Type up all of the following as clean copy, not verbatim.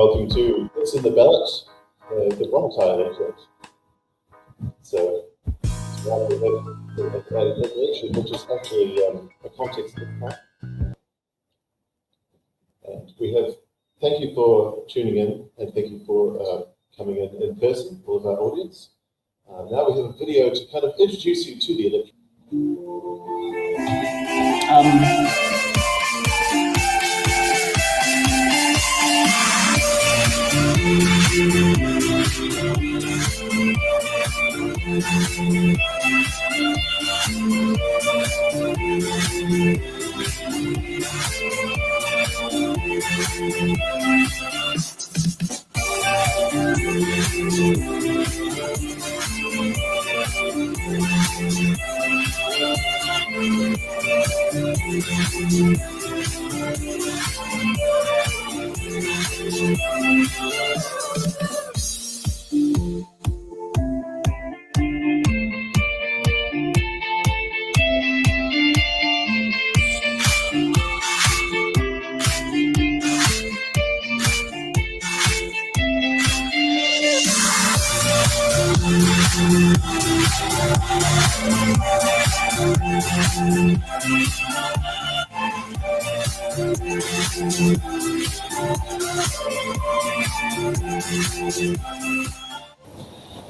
welcome to what's in the ballot, the RONGOTAI Electorate. So, rather than an election, which is actually a context of time. And we have, thank you for tuning in, and thank you for coming in person, all of our audience. Now we have a video to kind of introduce you to the electorate.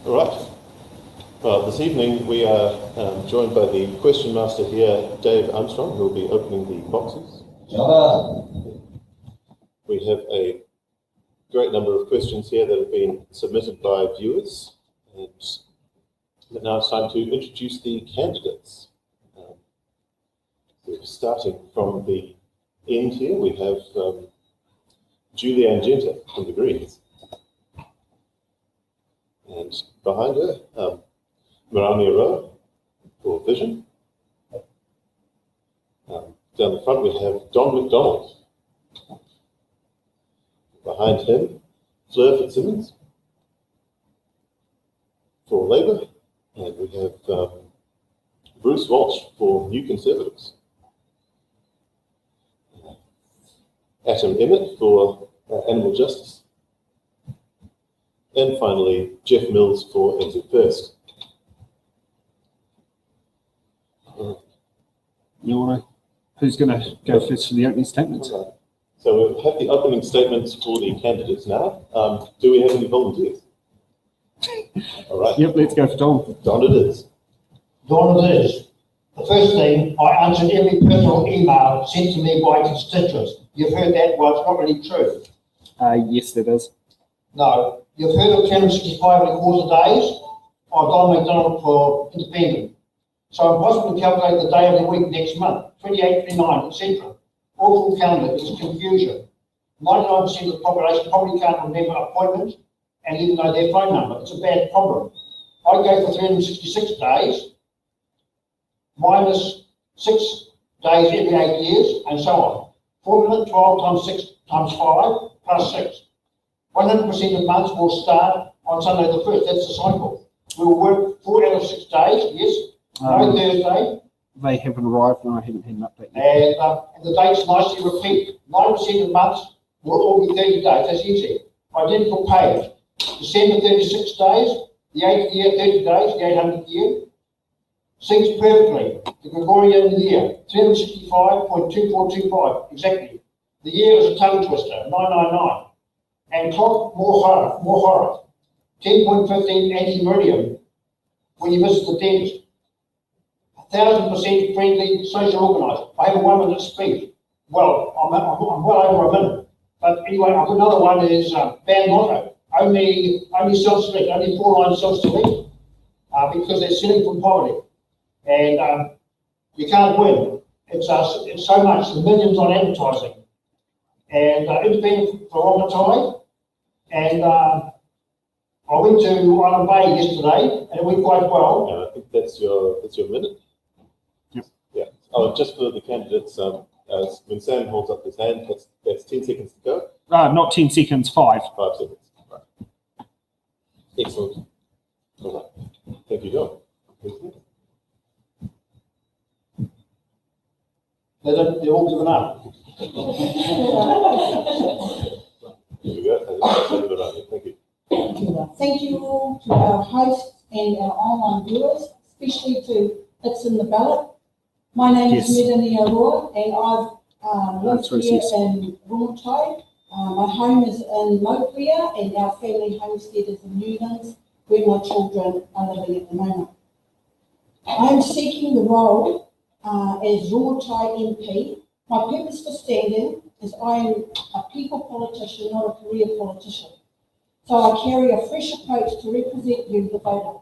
All right. Well, this evening we are joined by the question master here, Dave Armstrong, who will be opening the boxes. We have a great number of questions here that have been submitted by viewers, and now it's time to introduce the candidates. We're starting from the end here. We have Julianne Genter from the Greens. And behind her, Merania Roa for Vision. Down the front we have Don McDonald. Behind him, Fleur Fitzsimons for Labour. And we have Bruce Welsh for New Conservatives. Emet for Animal Justice. And finally, Geoff Mills for NZ First. Who's going to go first for the opening statements? So we'll have the opening statements for the candidates now. Do we have any volunteers? All right. Yep, let's go for Don. Don it is. Don it is. The first thing, I answered every personal email sent to me by constituents. You've heard that? Well, it's not really true. Yes, it is. No. You've heard of 365 in the course of days? I've Don McDonald for independent. So impossible to calculate the day of the week next month, 28, 29, etc. Awful calendar, it's confusion. 99% of the population probably can't remember appointments and even know their phone number. It's a bad problem. I go for 366 days, minus 6 days every 8 years, and so on. Formula 12 times 6 times 5 plus 6. 100% of months will start on Sunday the 1st. That's the cycle. We will work 4 out of 6 days, yes. No Thursday. They haven't arrived and I haven't had an update yet. And the dates nicely repeat. 90% of months will all be 30 days. That's easy. Identical page. December 36 days. The 8th year, 30 days. The 800th year. Syncs perfectly. The Gregorian year. 365.2425. Exactly. The year is a tongue twister. 999. And clock more horror. 10.15 anti-meridian when you visit the dentist. 1000% friendly, social organised. I have a 1 minute speech. Well, I'm well over a minute. But anyway, I've got another one is band motto. Only self-select, only 4 lines self-select because they're stealing from poverty. And you can't win. It's so much, millions on advertising. And independent for RONGOTAI. And I went to Island Bay yesterday, and it went quite well. I think that's your minute. Yep. Yeah. Oh, just for the candidates, when Sam holds up his hand, that's 10 seconds to go. Not 10 seconds, 5. 5 seconds. Right. Excellent. All right. Thank you, John. They're all given up. Here we go. thank you all to our hosts and our online viewers, especially to It's in the Ballot. My name is Merania Roa, and I've lived here in RONGOTAI. My home is in Muthu, and our family homestead is in Newlands, where my children are living at the moment. I am seeking the role as RONGOTAI MP. My purpose for standing is I am a people politician, not a career politician. So I carry a fresh approach to represent you, the voter.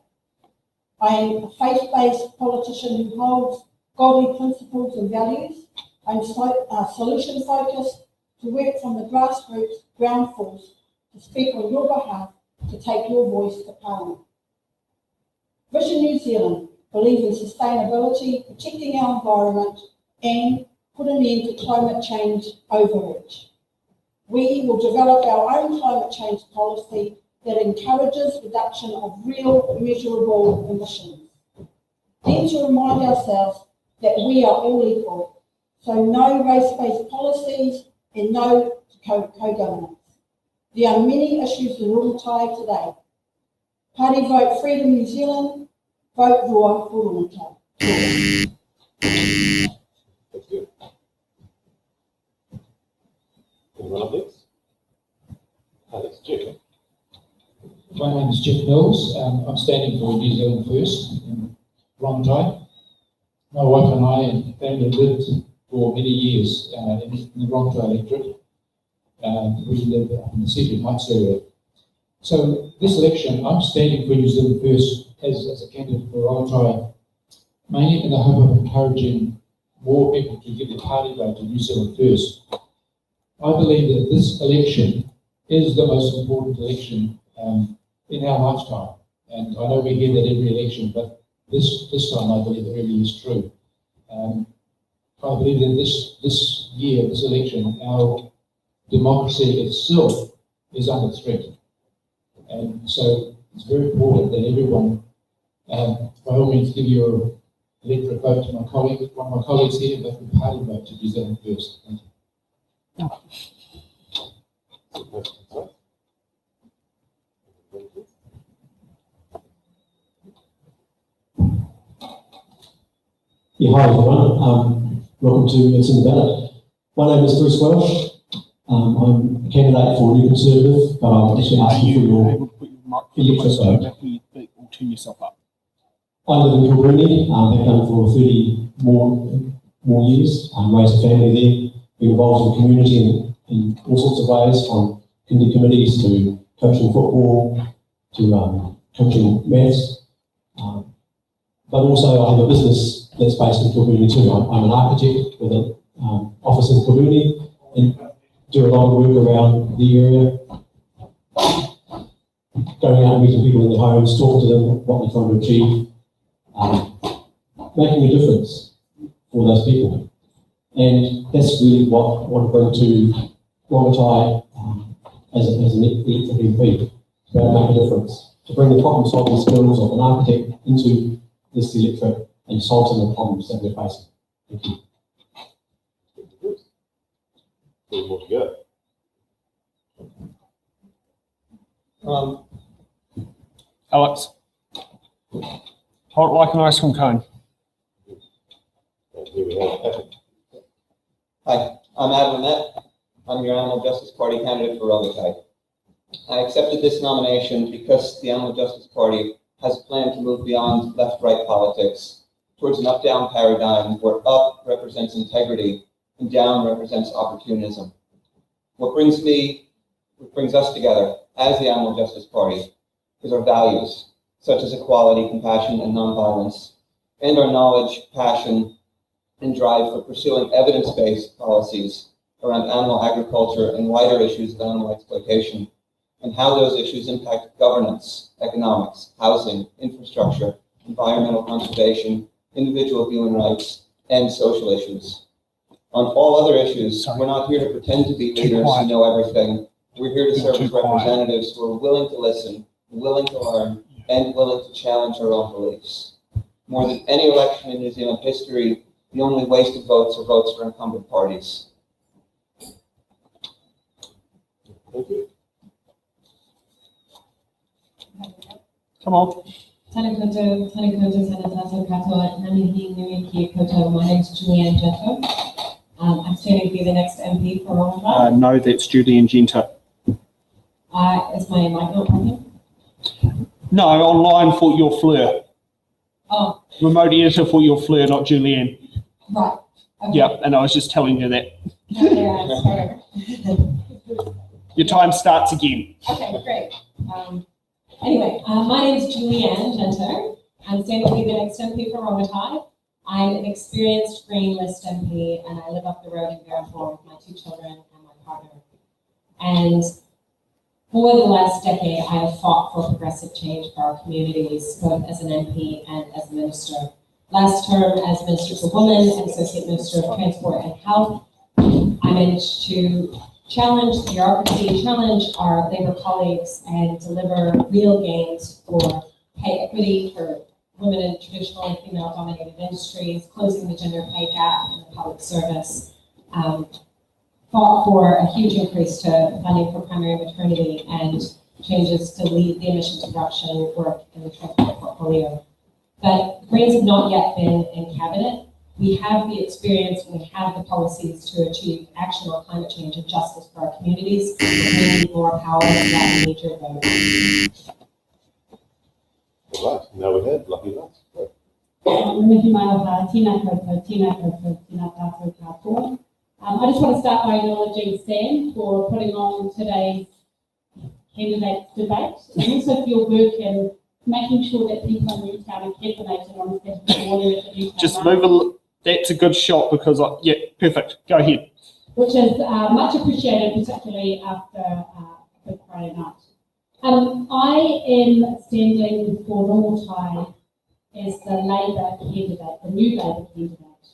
I am a faith-based politician who holds godly principles and values. I'm solution-focused to work from the grassroots, ground force, to speak on your behalf, to take your voice to Parliament. Vision New Zealand believe in sustainability, protecting our environment, and put an end to climate change overreach. We will develop our own climate change policy that encourages reduction of real, measurable emissions. Then to remind ourselves that we are all equal, so no race-based policies and no to co-governance. There are many issues in RONGOTAI today. Party vote Freedom New Zealand, vote Roa for RONGOTAI. Thank you. Anyone else? Alex, Geoff. My name is Geoff Mills. I'm standing for New Zealand First in RONGOTAI. My wife and I and family lived for many years in the RONGOTAI electorate. We live in the City Heights area. So this election, I'm standing for New Zealand First as a candidate for RONGOTAI, mainly in the hope of encouraging more people to give the party vote to New Zealand First. I believe that this election is the most important election in our lifetime. And I know we hear that every election, but this time I believe it really is true. I believe that this year, this election, our democracy itself is under threat. And so it's very important that everyone, by all means, give your electorate vote to my colleague, one of my colleagues here, but the party vote to New Zealand First. Thank you. Yeah, hi everyone. Welcome to It's in the Ballot. My name is Bruce Welsh. I'm a candidate for New Conservative, but I'm actually asking for your electorate vote. Turn yourself up. I live in Karuna, have done for 30 more years. Raised a family there, been involved in the community in all sorts of ways, from committees to coaching football to coaching maths. But also I have a business that's based in Karuna too. I'm an architect with an office in Karuna and do a lot of work around the area, going out and meeting people in their homes, talking to them, what they're trying to achieve, making a difference for those people. And that's really what I want to bring to RONGOTAI as an elected MP, to be able to make a difference, to bring the problem-solving skills of an architect into this electorate and solve some of the problems that we're facing. Thank you. There's more to go. Alex, hold it like an ice cream cone. And here we have Emet. Hi, I'm Emet. I'm your Animal Justice Party candidate for RONGOTAI. I accepted this nomination because the Animal Justice Party has a plan to move beyond left-right politics towards an up-down paradigm where up represents integrity and down represents opportunism. What brings us together as the Animal Justice Party is our values, such as equality, compassion, and nonviolence, and our knowledge, passion, and drive for pursuing evidence-based policies around animal agriculture and wider issues of animal exploitation, and how those issues impact governance, economics, housing, infrastructure, environmental conservation, individual human rights, and social issues. On all other issues, we're not here to pretend to be leaders who know everything. We're here to serve as representatives who are willing to listen, willing to learn, and willing to challenge our own beliefs. More than any election in New Zealand history, the only wasted votes are votes for incumbent parties. Thank you. Come on. Tēnā koutou, tēnā tātou katoa, namihi nui ki koutou. My name's Julianne Genter. I'm standing to be the next MP for RONGOTAI. No, that's Julian Genter. Is my mic not working? No, online for your Fleur. Oh, Remote editor for your Fleur, not Julianne. right. Okay. Yeah, and I was just telling you that. Yeah, sorry. Your time starts again. Okay, great. Anyway, my name is Julianne Genter. I'm standing to be the next MP for RONGOTAI. I'm an experienced Green List MP, and I live up the road in Genter with my 2 children and my partner. And for the last decade, I have fought for progressive change for our communities, both as an MP and as a minister. Last term, as Minister for Women and Associate Minister of Transport and Health, I managed to challenge the bureaucracy, challenge our Labour colleagues, and deliver real gains for pay equity for women in traditional and female-dominated industries, closing the gender pay gap in the public service, fought for a huge increase to funding for primary maternity and changes to lead the emissions reduction work in the transport portfolio. But Greens have not yet been in cabinet. We have the experience, we have the policies to achieve action on climate change and justice for our communities. We need more power than that major vote. All right, now we have lucky last. Right. I just want to start by acknowledging Sam for putting on today's candidate debate and also for your work in making sure that people in Newtown are caffeinated on the Saturday morning at the Newtown Just Road. move that's a good shot because, yeah, perfect. Go ahead. Which is much appreciated, particularly after Good Friday night. I am standing for RONGOTAI as the Labour candidate, the new Labour candidate.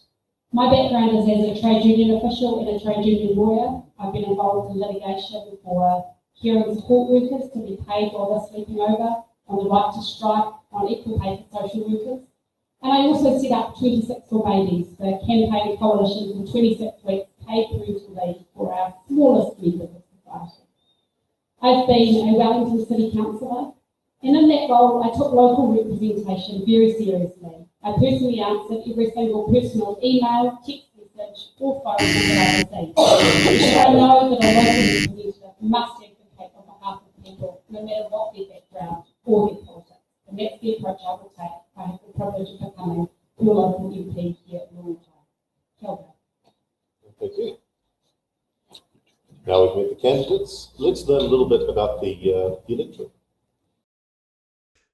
My background is as a trade union official and a trade union lawyer. I've been involved in litigation for caring support workers to be paid while they're sleeping over, on the right to strike, on equal pay for social workers. And I also set up 26 for Babies, the campaign coalition for 26 weeks paid parental leave for our smallest members of society. I've been a Wellington City Councillor, and in that role I took local representation very seriously. I personally answered every single personal email, text message, or phone call that I received. Because I know that a local representative must advocate on behalf of people, no matter what their background or their politics. And that's the approach I will take. I have the privilege of becoming your local MP here at RONGOTAI. Kia ora. Thank you. Now we've met the candidates. Let's learn a little bit about the electorate.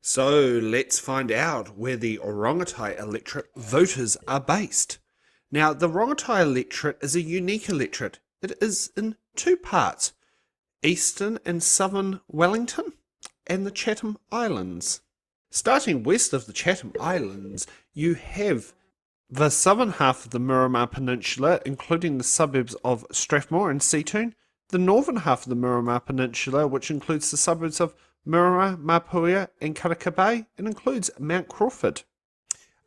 So let's find out where the RONGOTAI electorate voters are based. Now, the RONGOTAI electorate is a unique electorate. It is in 2 parts, Eastern and Southern Wellington and the Chatham Islands. Starting west of the Chatham Islands, you have the southern half of the Miramar Peninsula, including the suburbs of Strathmore and Seatoun, the northern half of the Miramar Peninsula, which includes the suburbs of Miramar, Mapua and Karaka Bay, and includes Mount Crawford.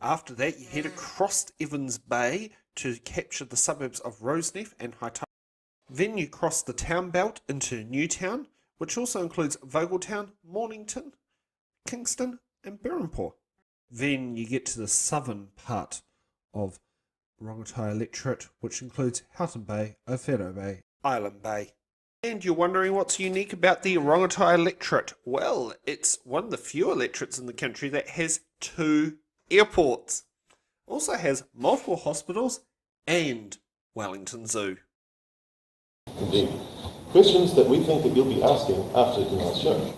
After that, you head across Evans Bay to capture the suburbs of Rosenef and Haitara. Then you cross the town belt into Newtown, which also includes Vogeltown, Mornington, Kingston and Berrinpore. Then you get to the southern part of RONGOTAI electorate, which includes Houghton Bay, Aotearoa Bay, Island Bay. And you're wondering what's unique about the RONGOTAI electorate? Well, it's one of the few electorates in the country that has 2 airports. Also has multiple hospitals and Wellington Zoo. Indeed. Questions that we think that you'll be asking after tonight's show.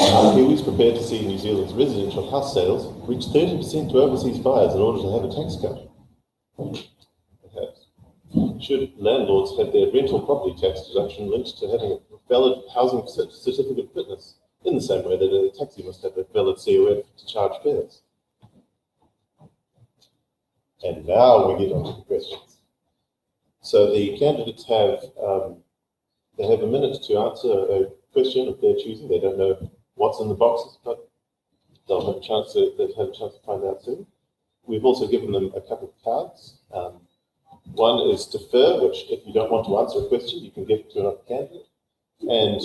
Are Kiwis prepared to see New Zealand's residential house sales reach 30% to overseas buyers in order to have a tax cut? Perhaps. Should landlords have their rental property tax deduction linked to having a valid housing certificate fitness, in the same way that a taxi must have a valid COF to charge fares? And now we get on to the questions. So the candidates have they have a minute to answer a question of their choosing. They don't know what's in the boxes, but they'll have a chance to find out soon. We've also given them a couple of cards. One is defer, which if you don't want to answer a question, you can give it to another candidate. And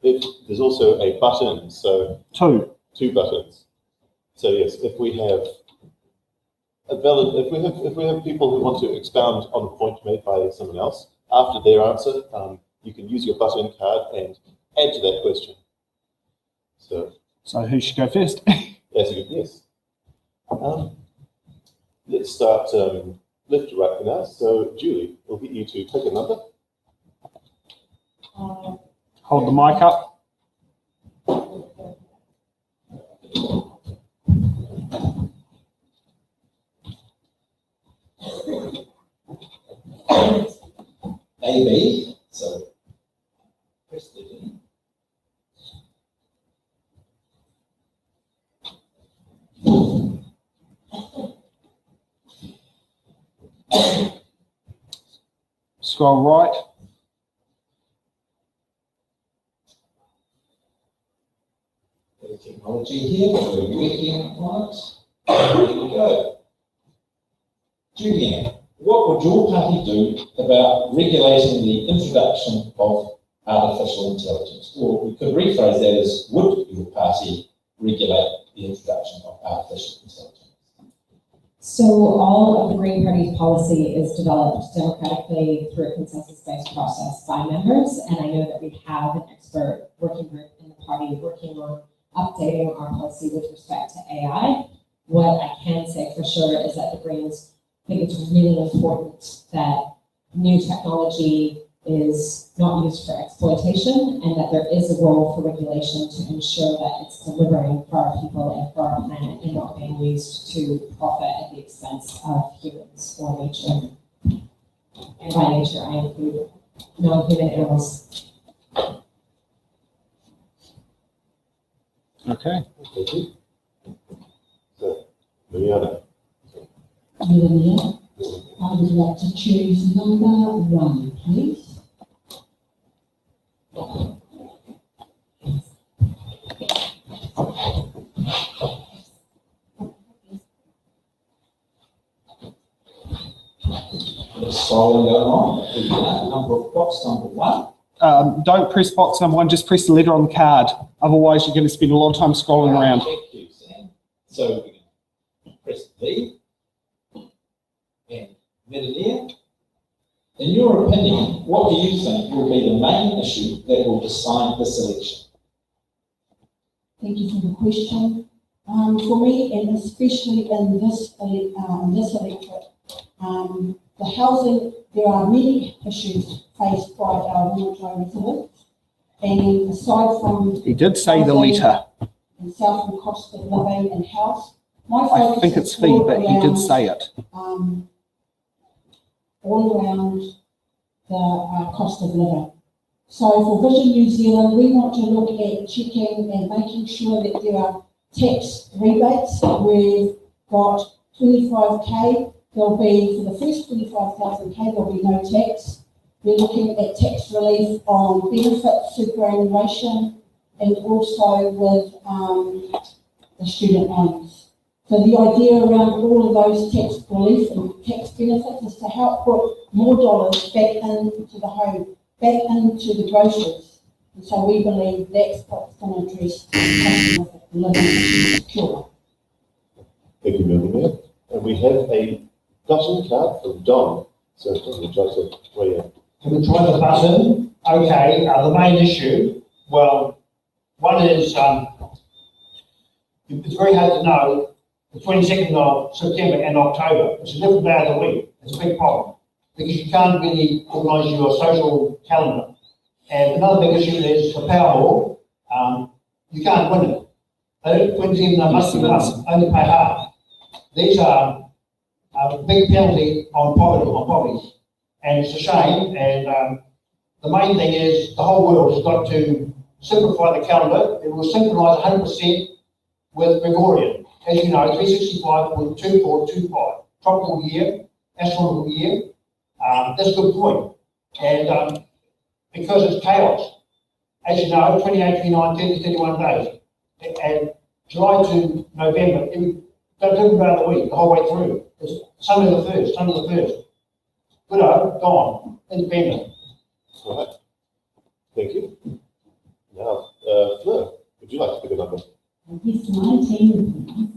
there's also a button, so Two. two buttons. So yes, if we have if we have people who want to expound on a point made by someone else, after their answer, you can use your button card and add to that question. So who should go first? Yes. Let's start left to right for now. So Julie, we'll get you to pick a number. Hold the mic up. AB, so press the button. Scroll right. The technology here, we're working on it. Here we go. Julian, what would your party do about regulating the introduction of artificial intelligence? Or we could rephrase that as, would your party regulate the introduction of artificial intelligence? So all of the Green Party's policy is developed democratically through a consensus-based process by members, and I know that we have an expert working group in the party working on updating our policy with respect to AI. What I can say for sure is that the Greens think it's really important that new technology is not used for exploitation and that there is a role for regulation to ensure that it's delivering for our people and for our planet and not being used to profit at the expense of humans or nature. And by nature, I include non-human animals. Okay. Thank you. So, Mariana. Merania, I would like to choose number 1, please. Scrolling going on, number of box number 1. Don't press box number 1, just press the letter on the card. Otherwise, you're going to spend a lot of time scrolling around. Thank you, Sam. So we're going to press V and Merania. In your opinion, what do you think will be the main issue that will decide this election? Thank you for the question. For me, and especially in this electorate, the housing, there are many issues faced by our RONGOTAI residents, and aside from He did say the letter. and south and cost of living and house, my I focus think is it's fee, more but he did around, say it. all around the cost of living. So for Vision New Zealand, we want to look at checking and making sure that there are tax rebates. We've got 25k. There'll be, for the first 25,000k, there'll be no tax. We're looking at tax relief on benefits, superannuation, and also with the student loans. So the idea around all of those tax relief and tax benefits is to help put more dollars back into the home, back into the groceries. And so we believe that's what's going to address the cost of living secure. Thank you, Merania. And we have a button card from Don. So Don, would you like to weigh in? Can we try the button? Okay, the main issue, well, one is, it's very hard to know the 22nd of September and October. It's a different day of the week. It's a big problem because you can't really organise your social calendar. And another big issue is the Powerball. You can't win it. They don't win even though must be won, only pay half. These are a big penalty on poverty. And it's a shame. And the main thing is the whole world has got to simplify the calendar. It will synchronise 100% with Gregorian. As you know, 365 with 2425. Tropical year, astronomical year. That's a good point. And because it's chaos. As you know, 28, 29, 30, 31 days. And July to November, don't do it about the week, the whole way through. It's Sunday the 1st. Widow, gone, independent. All right. Thank you. Now, Fleur, would you like to pick a number? Yes, 19, please.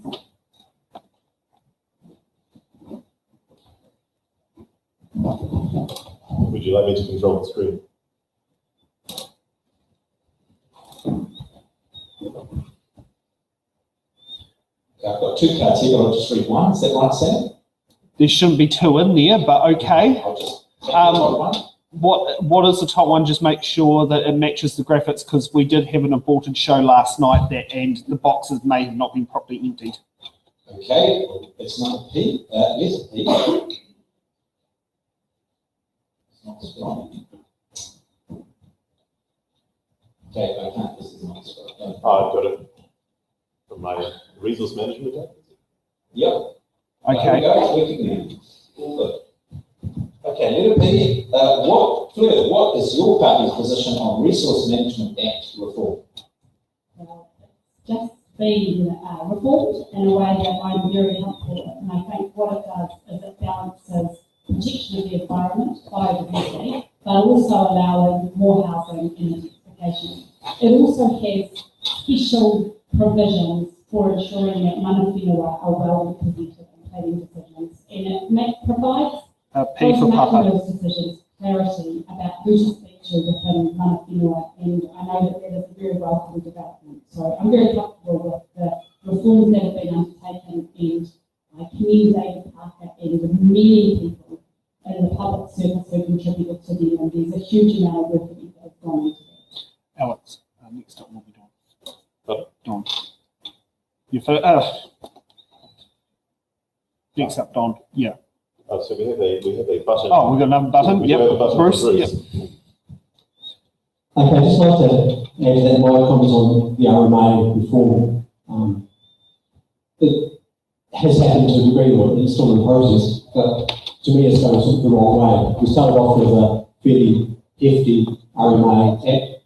Would you like me to control the screen? I've got two cards here, but I'll just read one. Is that right, Sam? There shouldn't be two in there, but okay. I'll just take the top one. What is the top one? Just make sure that it matches the graphics, because we did have an aborted show last night and the boxes may have not been properly emptied. Okay, it's not a P, letter P. It's not strong. Okay, I can't, this is not strong. Oh, I've got it from my resource management account. Yep. Okay. There we go, it's working now. All good. Okay, letter P, Fleur, what is your party's position on Resource Management Act reform? Well, just being reformed in a way that I'm very helpful, and I think what it does is it balances protection of the environment, biodiversity, but also allowing more housing in intensification. It also has special provisions for ensuring that mana whenua are well represented in planning decisions, and it provides P for making Papa. those decisions clarity about who to speak to within mana whenua, and I know that that is a very welcome development. So I'm very comfortable with the reforms that have been undertaken, and I commend David Parker and the many people in the public service who contributed to them, and there's a huge amount of work that has gone into that. Alex, next up will be Don. Don. You first. Next up, Don. Yeah. Oh, so we have a button. Oh, we've got another button. We Yep. do have a button Bruce. for Yep. Okay, I'd just like to add to that my comments on the RMA reform. It has happened to a degree, or it's still in process, but to me it's going the wrong way. We started off with a fairly hefty RMA Act,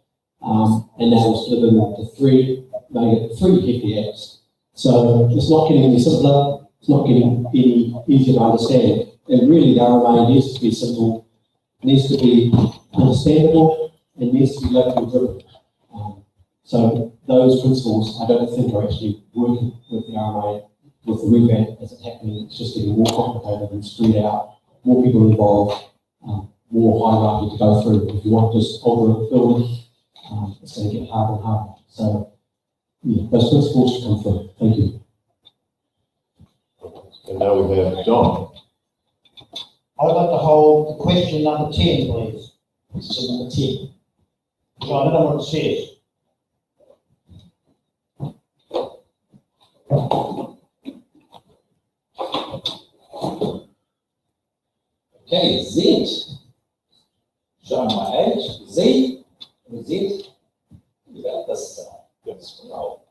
and now we're split into three hefty acts. So it's not getting any simpler, it's not getting any easier to understand. And really the RMA needs to be simple, needs to be understandable, and needs to be locally driven. So those principles I don't think are actually working with the RMA, with the revamp as it's happening. It's just getting more complicated and spread out, more people involved, more hierarchy to go through. If you want to just alter a building, it's going to get harder and harder. So yeah, those principles should come through. Thank you. And now we have Don. I'd like to hold question number 10, please. Question number 10. So I don't know what it says. Okay, Z. Showing my age. Z. Z. About this scroll.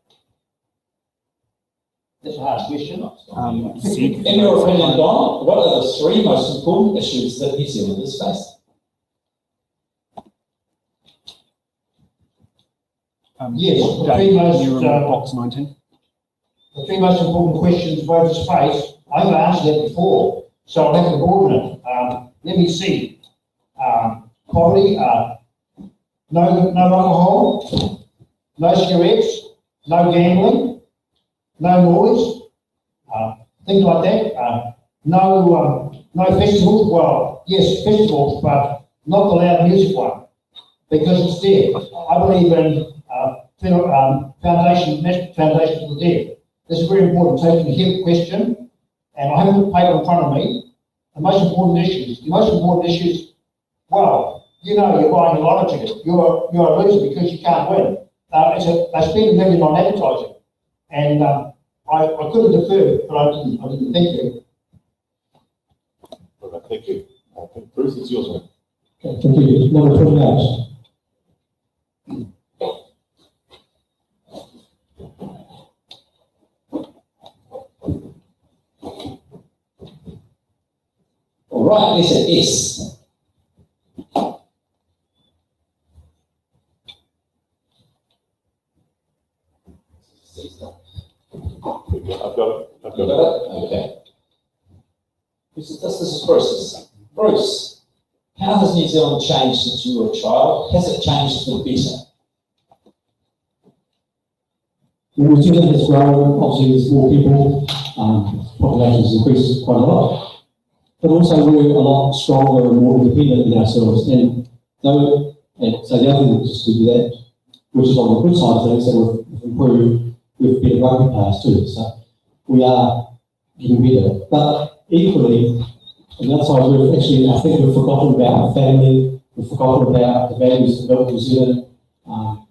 That's a hard question. In your opinion, Don, what are the three most important issues that New Zealanders face? Yes, the Dave, three most, you remember box 19? the three most important questions voters face, I've answered that before, so I'll have to broaden it. Let me see. Poverty, no alcohol, no cigarettes, no gambling, no noise, things like that. No festivals. Well, yes, festivals, but not the loud music one, because it's dead. I believe in national foundation for the dead. This is very important. So you can hear the question, and I have the paper in front of me. The most important issues. Well, you know, you're buying a lottery ticket. You're a loser because you can't win. They spend $1 million on advertising, and I could have deferred, but I didn't. Thank you. Okay, thank you. Bruce, it's your turn. Okay, thank you. Number 28. All right, letter S. I've got it. Okay. This is Bruce's. Bruce, how has New Zealand changed since you were a child? Has it changed for the better? New Zealand has grown, obviously there's more people, population has increased quite a lot, but also we're a lot stronger and more independent in ourselves. And though, and so the other thing just to do that, which is on the good side of things, that we've improved with better rugby players too. So we are getting better. But equally, on the other side, I think we've forgotten about family, we've forgotten about the values that built New Zealand, all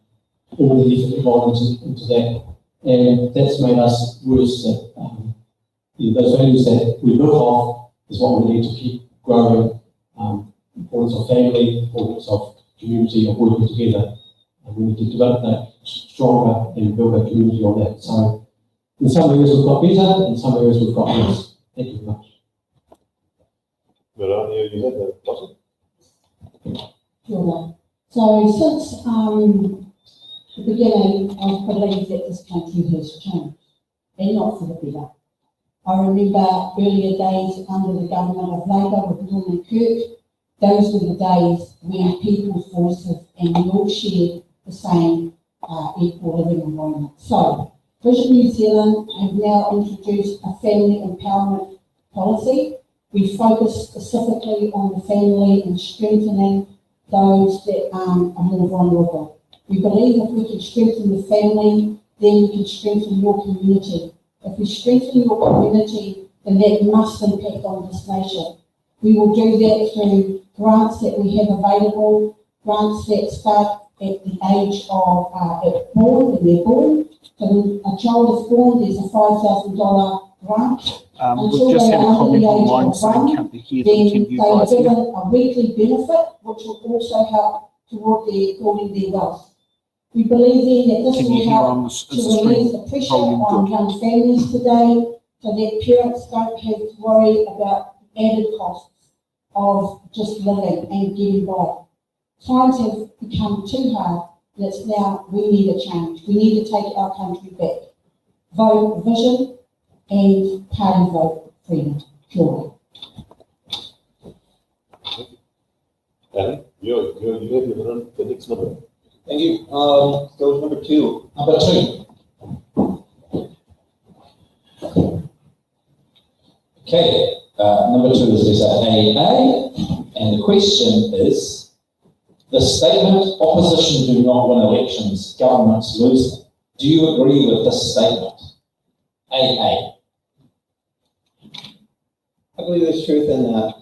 the effort that gone into that. And that's made us worse. That those values that we built off is what we need to keep growing. Importance of family, importance of community, of working together. And we need to develop that stronger and build a community on that. So in some areas we've got better, in some areas we've got worse. Thank you very much. Merania, you had the button. Sure. So since the beginning, I believe that this country has changed, and not for the better. I remember earlier days under the government of Labour with Norman Kirk. Those were the days when people's voices and we all shared the same equal living environment. So, Vision New Zealand have now introduced a family empowerment policy. We focus specifically on the family and strengthening those that are more vulnerable. We believe if we can strengthen the family, then we can strengthen your community. If we strengthen your community, then that must impact on this nation. We will do that through grants that we have available, grants that start at the age of born, when they're born. So when a child is born, there's a $5,000 grant. We've just had a comment online saying can't be here, then can you they are guys given hear? a weekly benefit, which will also help toward building their wealth. We believe then that this Can you will hear help on the to stream? relieve the pressure Volume on good. young families today, so that parents don't have to worry about added costs of just living and getting by. Times have become too hard, and it's now we need a change. We need to take our country back. Vote vision and party vote freedom. Joy. Alan, you have the next number. Thank you. Go with number 2. Number 2. Okay, number 2 is letter AA, and the question is, the statement, opposition do not win elections, governments lose them. Do you agree with this statement? AA. I believe there's truth in that.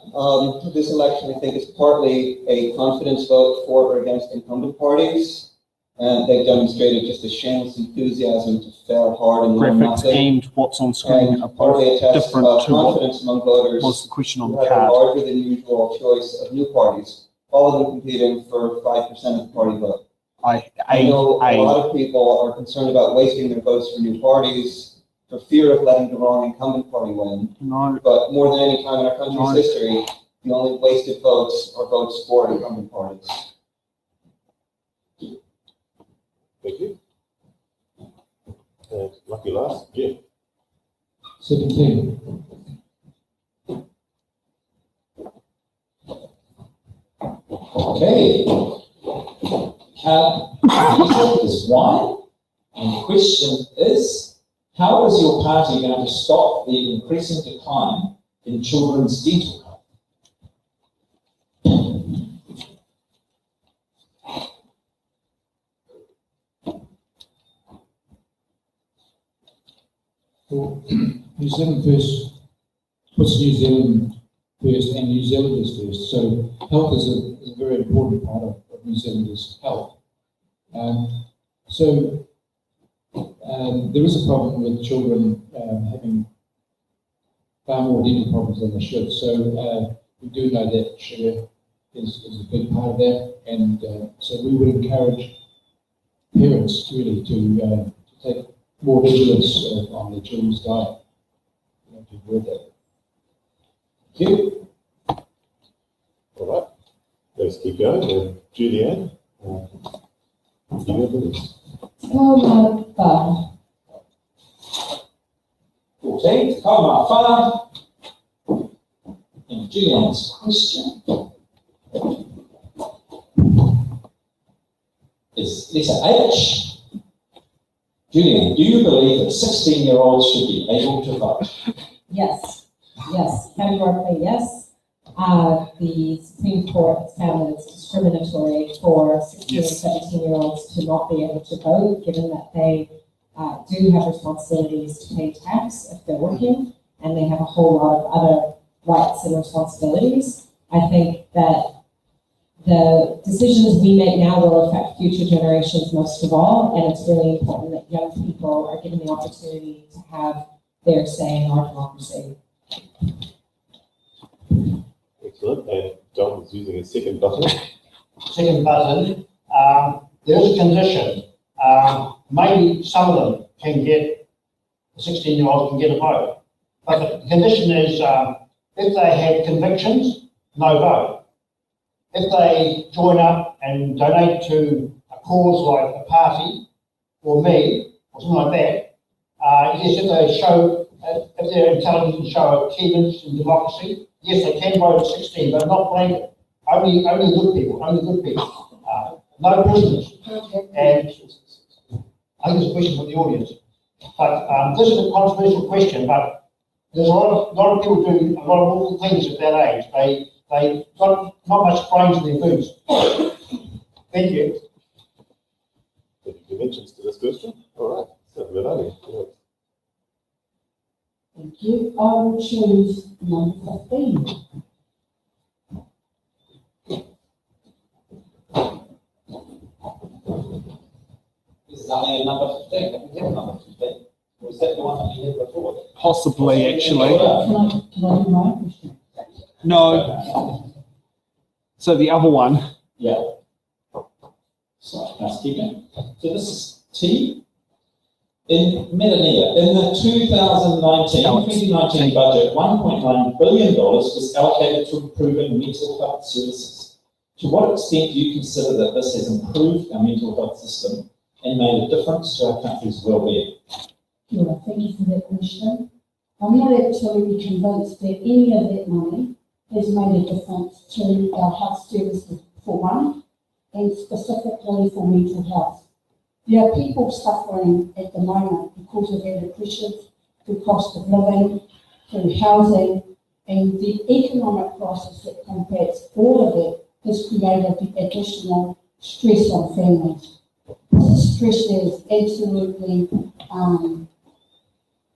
This election, I think, is partly a confidence vote for or against incumbent parties. And they've demonstrated just a shameless enthusiasm to fail hard and learn Graphics nothing. and what's on screen And are partly both a test different of to what confidence among voters was the question on who the have a card. larger than usual choice of new parties, all of them competing for 5% of the party vote. I know a lot of people are concerned about wasting their votes for new parties for fear of letting the wrong incumbent party win. No, But more than any time in our country's No. history, the only wasted votes are votes for incumbent parties. Thank you. And lucky last, Geoff. 17. Okay. Answer is 1. And the question is, how is your party going to stop the increasing decline in children's dental health? Well, New Zealand first puts New Zealand first and New Zealanders first. So health is a very important part of New Zealanders' health. There is a problem with children having far more dental problems than they should. So we do know that share is a big part of that, and so we would encourage parents really to take more vigilance on their children's diet. To avoid that. Thank you. All right. Let's keep going. And Julianne, you have the list. Oh my God. 14, Karuna Waiora. And Julian's question is letter H. Julian, do you believe that 16-year-olds should be able to vote? Yes, categorically yes. The Supreme Court has found that it's discriminatory for 16 and 17-year-olds to not be able to vote, given that they do have responsibilities to pay tax if they're working, and they have a whole lot of other rights and responsibilities. I think that the decisions we make now will affect future generations most of all, and it's really important that young people are given the opportunity to have their say in our democracy. Excellent. And John is using his second button. Second button, there is a condition. Maybe some of them can get, 16-year-olds can get a vote. But the condition is if they have convictions, no vote. If they join up and donate to a cause like a party or me or something like that, yes, if they show, if they're intelligent and show a keen interest in democracy, yes, they can vote at 16, but not blanket. Only good people, no prisoners. And I think it's a question for the audience. But this is a controversial question, but there's a lot of people doing a lot of awful things at that age. They got not much brains in their boots. Thank you. Any dimensions to this question? All right. So, Merania. Thank you. I will choose number 15. This is only number 15. Have we had number 15? Or is that the one that we had before? Possibly, actually. Can I do my question? No. So the other one. Yeah. So, housekeeping. So this is T. In Merania, in the 2019 budget, $1.9 billion was allocated to improving mental health services. To what extent do you consider that this has improved our mental health system and made a difference to our country's well-being? Yeah, thank you for that question. I'm not absolutely convinced that any of that money has made a difference to our health services, for one, and specifically for mental health. There are people suffering at the moment because of added pressures, the cost of living, through housing, and the economic crisis that combats all of it has created the additional stress on families. This stress is absolutely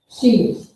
serious.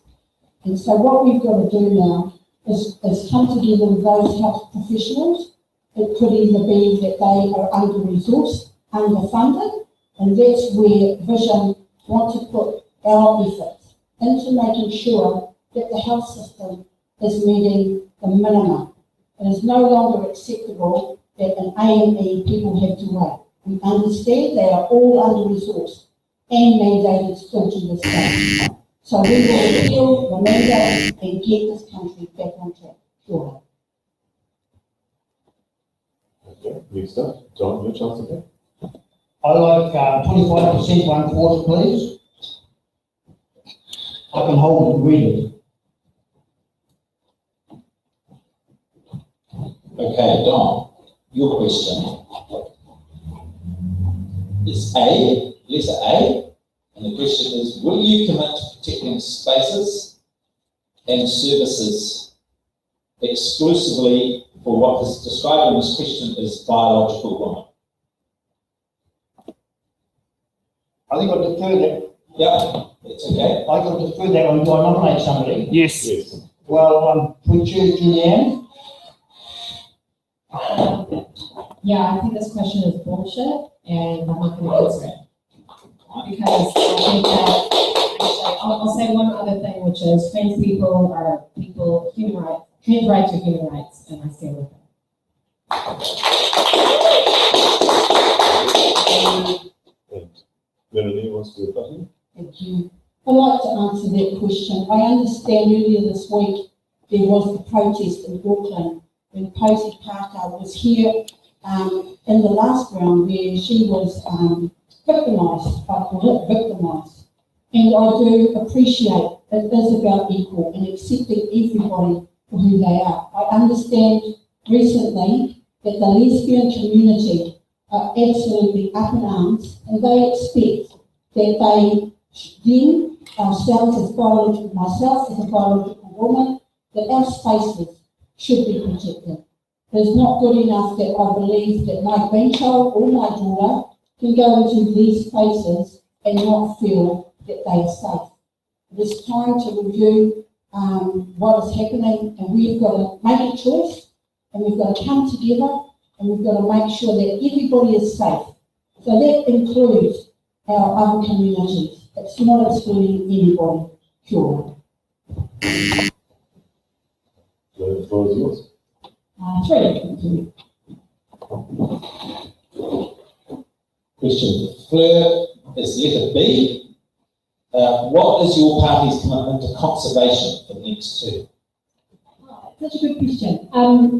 And so what we've got to do now is come together with those health professionals. It could either be that they are under-resourced, underfunded, and that's where Vision want to put our efforts into making sure that the health system is meeting the minimum. It is no longer acceptable that an A&E people have to wait. We understand they are all under-resourced and mandated still to this day. So we will repeal the mandate and get this country back on track. Sure. Okay, next up, John, your chance again. I like 25%, 1/4, please. I can hold it and read it. Okay, Don, your question is A, letter A, and the question is, will you commit to protecting spaces and services exclusively for what is described in this question as biological women? I think I'll defer that. Yeah, it's okay. I can defer that on. Do I nominate somebody? Yes. Yes. Well, we choose Julianne. Yeah, I think this question is bullshit, and I'm not going to answer it. Because I think that, actually, I'll say one other thing, which is trans people are people, human rights, trans rights are human rights, and I stand with them. And Merania wants to do a button. Thank you. I'd like to answer that question. I understand earlier this week there was a protest in Auckland when Posey Parker was here in the last round where she was victimised, I call it victimised. And I do appreciate it is about equal and accepting everybody for who they are. I understand recently that the lesbian community are absolutely up in arms and they expect that they then, ourselves as biological, myself as a biological woman, that our spaces should be protected. It's not good enough that I believe that my grandchild or my daughter can go into these spaces and not feel that they are safe. It is time to review what is happening, and we've got to make a choice, and we've got to come together, and we've got to make sure that everybody is safe. So that includes our other communities. It's not excluding anybody, pure. The floor is yours. Three, thank you. Question. Fleur is letter B. What is your party's commitment to conservation for the next term? Such a good question.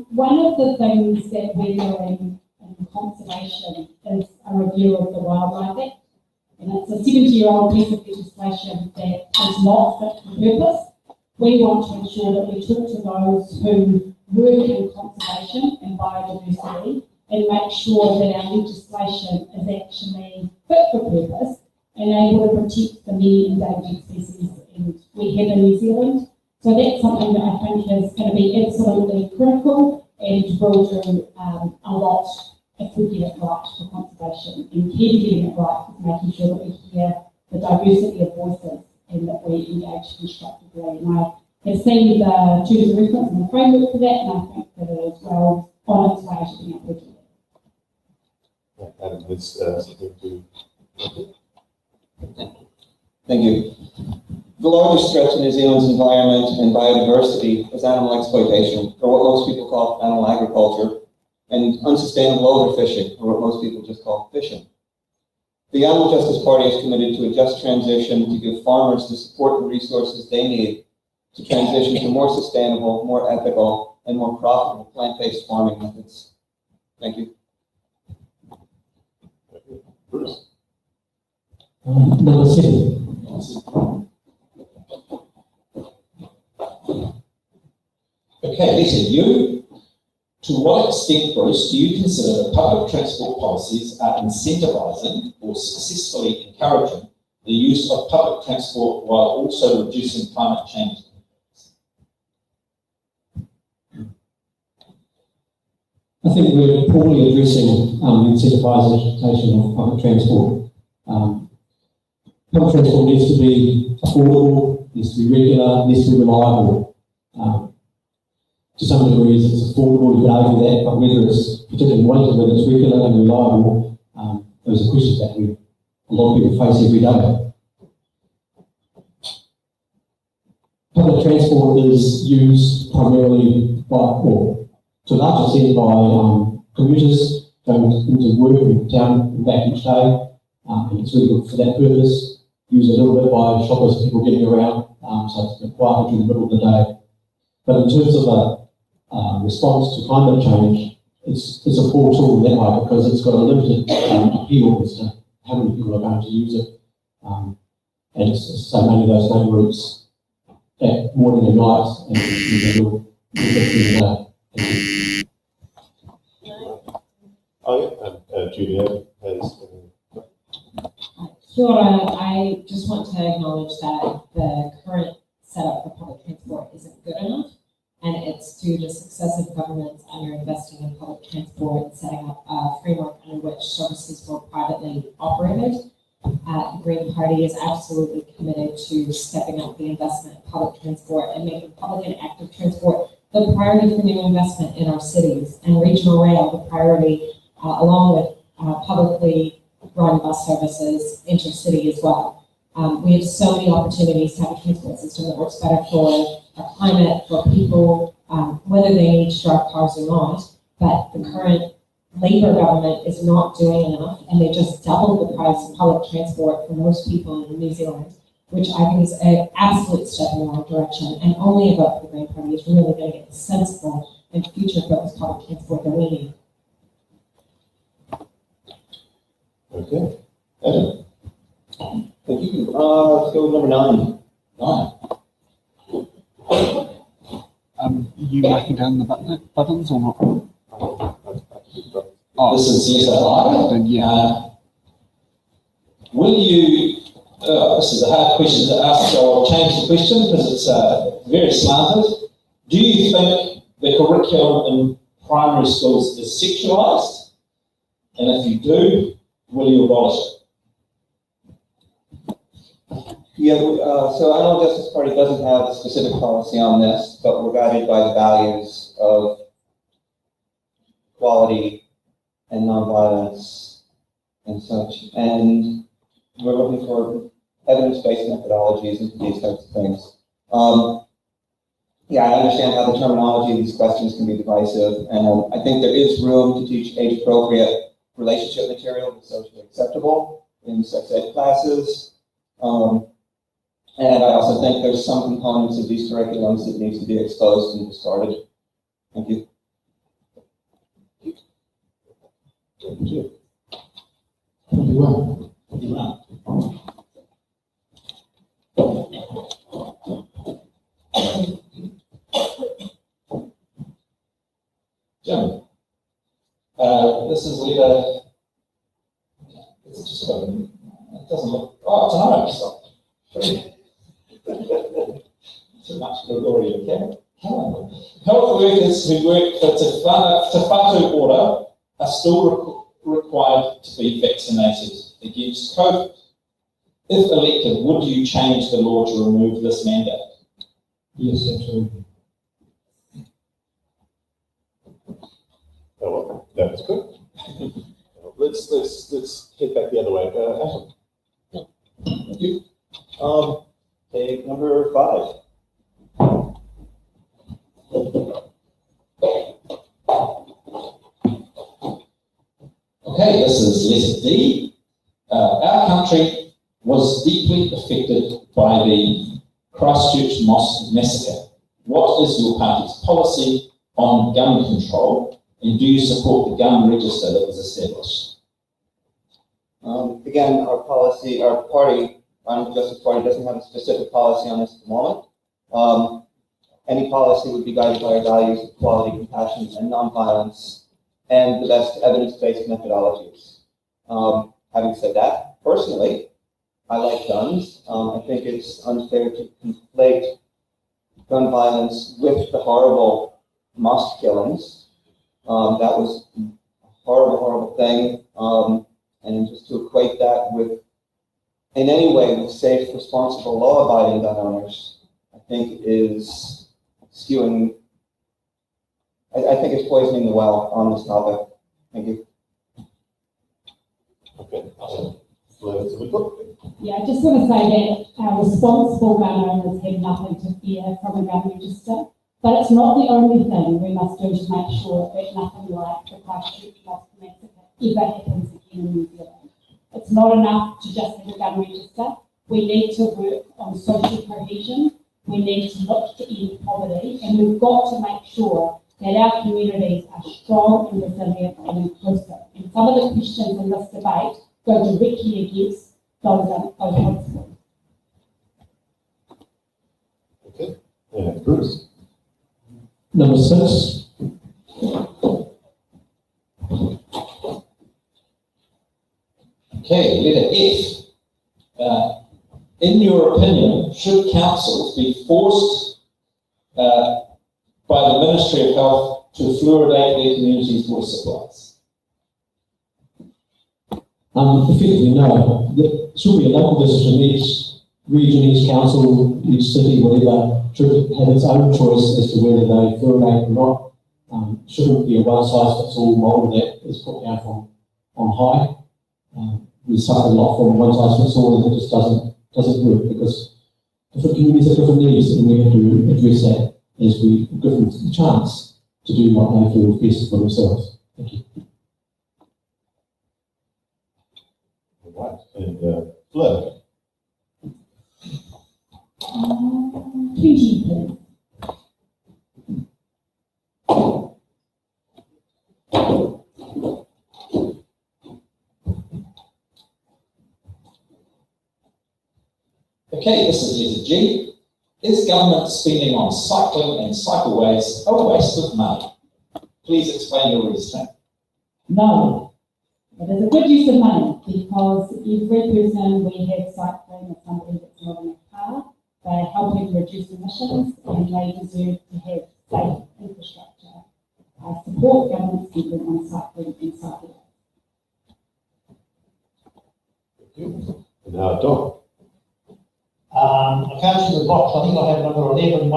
One of the things that we're doing in conservation is a review of the Wildlife Act. And it's a 70-year-old piece of legislation that is not fit for purpose. We want to ensure that we talk to those who work in conservation and biodiversity and make sure that our legislation is actually fit for purpose and able to protect the many endangered species we have in New Zealand. So that's something that I think is going to be absolutely critical and will do a lot if we get it right for conservation. And key to getting it right is making sure that we hear the diversity of voices and that we engage constructively. And I have seen the terms of reference and the framework for that, and I think that it is well on its way to being able to do it. Adam, there's something to... Thank you. The largest threat to New Zealand's environment and biodiversity is animal exploitation, or what most people call animal agriculture, and unsustainable overfishing, or what most people just call fishing. The Animal Justice Party is committed to a just transition to give farmers the support and resources they need to transition to more sustainable, more ethical, and more profitable plant-based farming methods. Thank you. Bruce. Number 7. Okay, Lisa, you. To what extent, Bruce, do you consider that public transport policies are incentivising or successfully encouraging the use of public transport while also reducing climate change? I think we're poorly addressing incentivisation of public transport. Public transport needs to be affordable, needs to be regular, needs to be reliable. To some degrees it's affordable, you could argue that, but whether it's particularly wanted, whether it's regular and reliable, those are questions that a lot of people face every day. Public transport is used primarily by, or to a large extent by commuters going into work and town and back each day, and it's really good for that purpose. Used a little bit by shoppers, people getting around, so it's quiet during the middle of the day. But in terms of a response to climate change, it's a poor tool in that way because it's got a limited appeal as to how many people are going to use it. And it's so many of those main routes at morning and night, and it's a little bit during the day. Oh, yeah, and Julia has... Kia ora. I just want to acknowledge that the current setup for public transport isn't good enough, and it's due to successive governments underinvesting in public transport and setting up a framework under which services were privately operated. The Green Party is absolutely committed to stepping up the investment in public transport and making public and active transport the priority for new investment in our cities, and regional rail the priority, along with publicly run bus services, intercity as well. We have so many opportunities to have a transport system that works better for our climate, for people, whether they need to drive cars or not. But the current Labour government is not doing enough, and they just doubled the price of public transport for most people in New Zealand, which I think is an absolute step in the wrong direction. And only a vote for the Green Party is really going to get the sensible and future-focused public transport that we need. Okay. Adam. Thank you. Let's go with number 9. 9. You marking down the buttons or not? This is letter I. Yeah. Will you This is a hard question to ask, so I'll change the question because it's very slanted. Do you think the curriculum in primary schools is sexualised? And if you do, will you abolish it? Yeah, so Animal Justice Party doesn't have a specific policy on this, but we're guided by the values of equality and nonviolence and such. And we're looking for evidence-based methodologies and these types of things. Yeah, I understand how the terminology of these questions can be divisive, and I think there is room to teach age-appropriate relationship material that's socially acceptable in sex ed classes. And I also think there's some components of these curriculums that need to be exposed and discarded. Thank you. Thank you. 21. 21. Jim, this is letter. It's just got. It doesn't look. Oh, it's an orange. Too much for the glory of the calendar. Health workers who work for Te Whatu order are still required to be vaccinated against COVID. If elected, would you change the law to remove this mandate? Yes, absolutely. Oh, well, that's good. Let's head back the other way. Adam. Thank you. Take number 5. Okay, this is letter D. Our country was deeply affected by the Christchurch Mosque massacre. What is your party's policy on gun control, and do you support the gun register that was established? Again, our party, Animal Justice Party, doesn't have a specific policy on this at the moment. Any policy would be guided by our values of equality, compassion, and nonviolence, and the best evidence-based methodologies. Having said that, personally, I like guns. I think it's unfair to conflate gun violence with the horrible mosque killings. That was a horrible, horrible thing. And just to equate that with, in any way, with safe, responsible, law-abiding gun owners, I think is skewing. I think it's poisoning the well on this topic. Thank you. Okay. Yeah, I just want to say that responsible gun owners have nothing to fear from a gun register, but it's not the only thing we must do to make sure that nothing like the Christchurch Mosque massacre ever happens again in New Zealand. It's not enough to just have a gun register. We need to work on social cohesion. We need to look to end poverty, and we've got to make sure that our communities are strong and resilient and inclusive. And some of the questions in this debate go directly against those principles. Okay. Bruce. Number 6. Okay, letter F. In your opinion, should councils be forced by the Ministry of Health to fluoridate their communities' water supplies? Effectively, no. There should be a local decision. Each region, each council, each city, whatever, should have its own choice as to whether they fluoridate or not. Shouldn't be a one-size-fits-all model that is put down from on high. We suffer a lot from one-size-fits-all, and it just doesn't work because different communities have different needs, and we have to address that as we give them the chance to do what they feel best for themselves. Thank you. Right. And Fleur. 20, please. Okay, this is letter G. Is government spending on cycling and cycleways a waste of money? Please explain your reasoning. No. It is a good use of money because every person we have cycling is somebody that's not in a car. They're helping reduce emissions and they deserve to have safe infrastructure. I support government spending on cycling and cycling. Now, Don. I can't see the box. I think I have number 1119.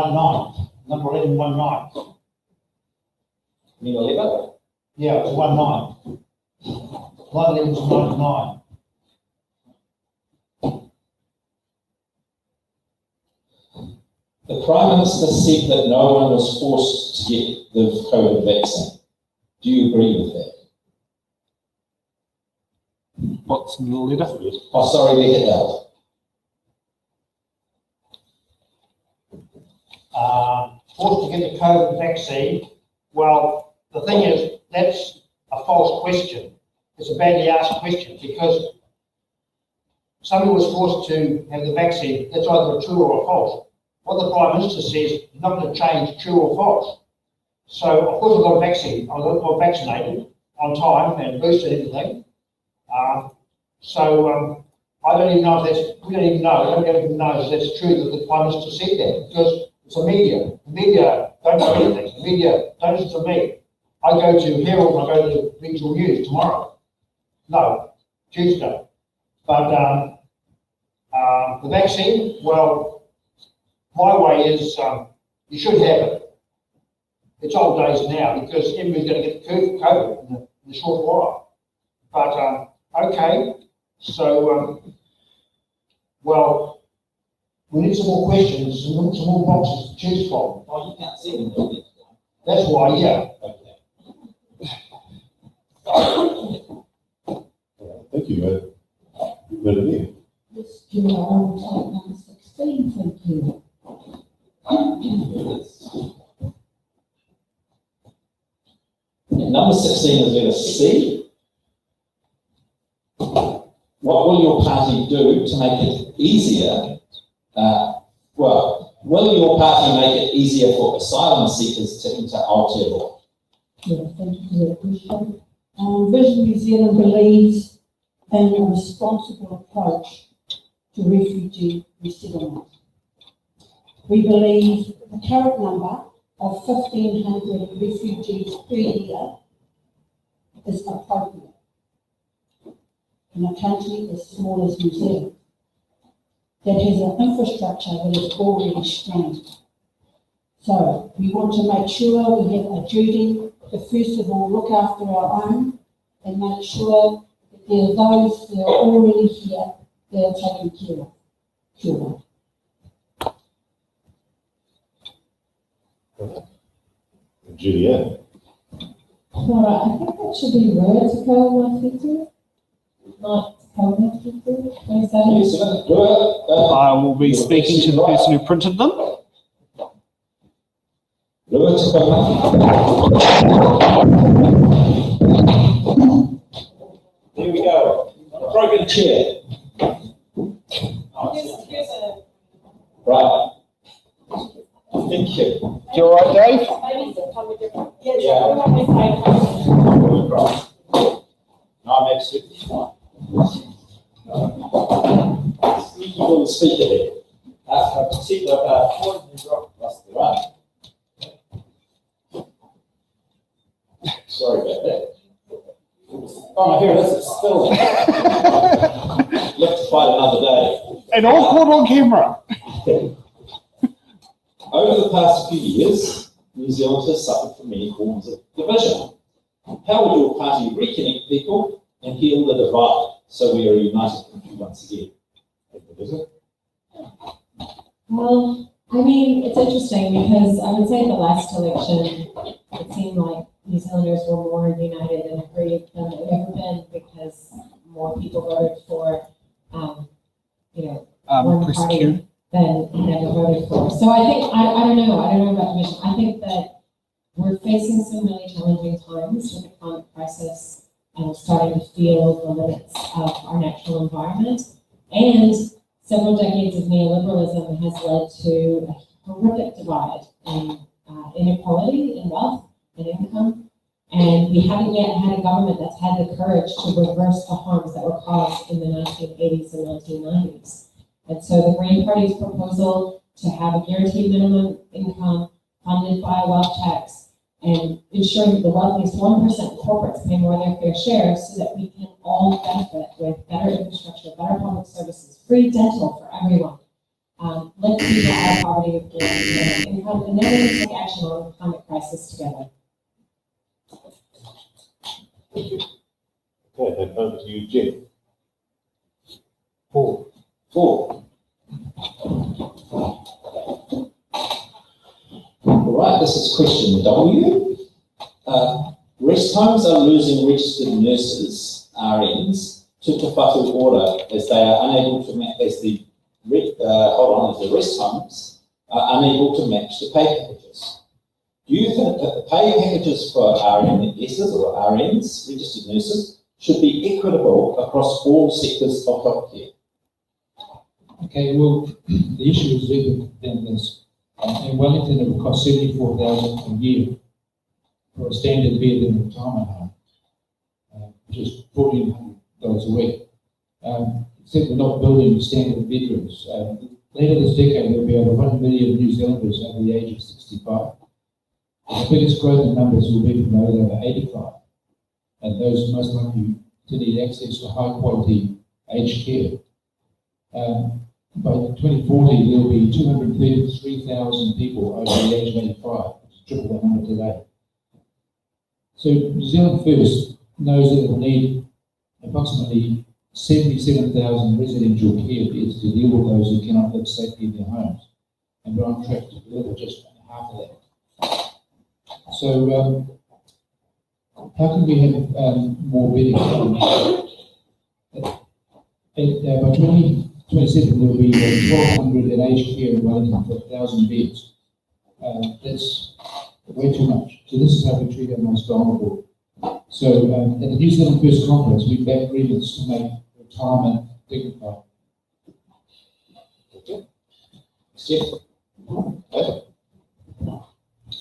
Number 1119. Number 11? Yeah, it's 19. Line 11 is 99. The Prime Minister said that no one was forced to get the COVID vaccine. Do you agree with that? What's in the letter? Oh, sorry, let it out. Forced to get the COVID vaccine. Well, the thing is, that's a false question. It's a badly asked question because somebody was forced to have the vaccine. That's either a true or a false. What the Prime Minister says is not going to change true or false. So, of course, I got a vaccine. I got vaccinated on time and boosted everything. I don't even know if that's, we don't even know, nobody even knows if that's true that the Prime Minister said that because it's the media. The media don't know anything. The media don't listen to me. I go to Herald and I go to Regional News tomorrow. No, Tuesday. But the vaccine, well, my way is you should have it. It's old days now because everybody's going to get COVID in a short while. But okay, so well, we need some more questions, some more boxes to choose from. Oh, you can't see them, don't you? That's why, yeah. Thank you, Merania. Yes, Julie, I will take number 16, thank you. Number 16 is letter C. What will your party do to make it easier? Will your party make it easier for asylum seekers to enter Aotearoa? Yeah, thank you for that question. Vision New Zealand believes in a responsible approach to refugee resettlement. We believe the current number of 1,500 refugees per year is appropriate in a country as small as New Zealand that has an infrastructure that is already strained. So we want to make sure we have a duty to first of all look after our own and make sure that there are those that are already here that are taken care of. Sure. Julianne. Right, I think that should be rare to go 150, not permanent 50. I will be speaking to the person who printed them. There we go. Broken chair. Right. Thank you. You all right, Dave? Yeah. No, I'm absolutely fine. Sneaky little speaker there. A particular point you dropped across the run. Sorry about that. Oh, here it is. It's still there. You'll have to fight another day. And all caught on camera. Over the past few years, New Zealand has suffered from many forms of division. How will your party reconnect people and heal the divide so we are a united country once again? Well, I mean, it's interesting because I would say the last election, it seemed like New Zealanders were more united and agreed than they've ever been because more people voted for, one party than never voted for. So I think, I don't know about division. I think that we're facing some really challenging times with the climate crisis and starting to feel the limits of our natural environment. And several decades of neoliberalism has led to a horrific divide in inequality in wealth and income. And we haven't yet had a government that's had the courage to reverse the harms that were caused in the 1980s and 1990s. And so the Green Party's proposal to have a guaranteed minimum income funded by a wealth tax and ensuring that the wealthiest 1% corporates pay more than their fair share so that we can all benefit with better infrastructure, better public services, free dental for everyone. Lift people out of poverty with guaranteed income, and then we can take action on the climate crisis together. Okay, then over to you, Geoff. Four. All right, this is question W. Rest homes are losing registered nurses, RNs, to Te Whatu order as they are unable to match, as the rest homes are unable to match the pay packages. Do you think that the pay packages for RNs or RNs, registered nurses, should be equitable across all sectors of healthcare? Okay, well, the issue is deeper than this. In Wellington, it will cost $74,000 a year for a standard bed in a retirement home, which is $1,400 a week. Except we're not building standard bedrooms. Later this decade, there will be over 1 million New Zealanders over the age of 65. The biggest growth in numbers will be from those over 85, and those most likely to need access to high quality aged care. By 2040, there will be 233,000 people over the age of 85, which is triple the number today. So New Zealand First knows that it will need approximately 77,000 residential care beds to deal with those who cannot live safely in their homes, and we're on track to deliver just half of that. So how can we have more bedding? By 2027, there will be 1,200 in aged care in Wellington for 1,000 beds. That's way too much. So this is how we treat our most vulnerable. So at the New Zealand First Conference, we back agreements to make retirement dignified. Geoff.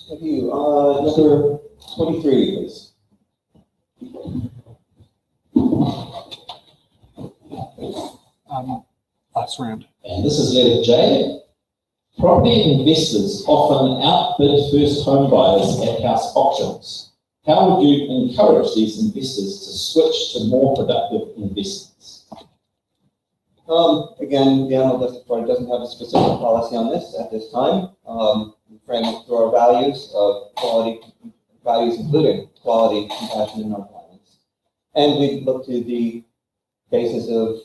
Thank you. Number 23, please. Last round. And this is letter J. Property investors often outbid first home buyers at house auctions. How would you encourage these investors to switch to more productive investments? Again, the Animal Justice Party doesn't have a specific policy on this at this time. We frame it through our values of quality, values including quality, compassion, and nonviolence. And we look to the basis of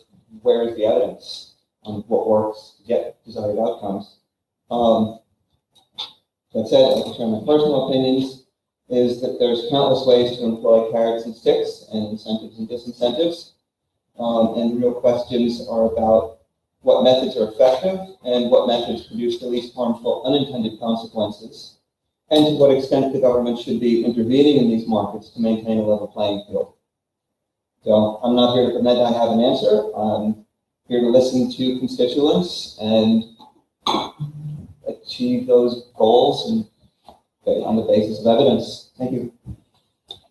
where is the evidence on what works to get desired outcomes. That said, I can share my personal opinions, is that there's countless ways to employ carrots and sticks and incentives and disincentives. And the real questions are about what methods are effective and what methods produce the least harmful unintended consequences, and to what extent the government should be intervening in these markets to maintain a level playing field. So I'm not here to pretend I have an answer. I'm here to listen to constituents and achieve those goals and on the basis of evidence. Thank you.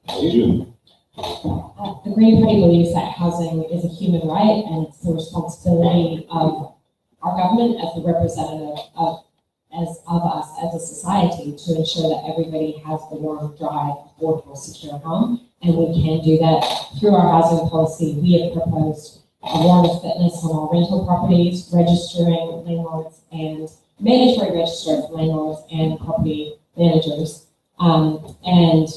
Thank you. The Green Party believes that housing is a human right, and it's the responsibility of our government as the representative of us as a society to ensure that everybody has the warm, dry, affordable, secure home. And we can do that through our housing policy. We have proposed a warrant of fitness on all rental properties, registering landlords and mandatory register of landlords and property managers, and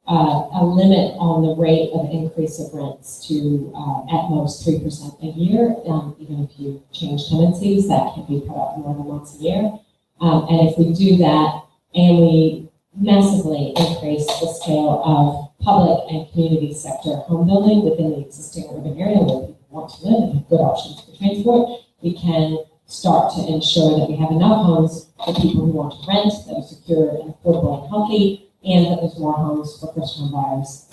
a limit on the rate of increase of rents to at most 3% a year. Even if you change tenancies, that can be put up more than once a year. And if we do that and we massively increase the scale of public and community sector home building within the existing urban area where people want to live and have good options for transport, we can start to ensure that we have enough homes for people who want to rent, that are secure and affordable and healthy, and that there's more homes for first-home buyers.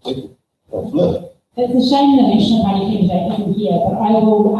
Fleur. It's a shame the National Party candidate isn't here, but I will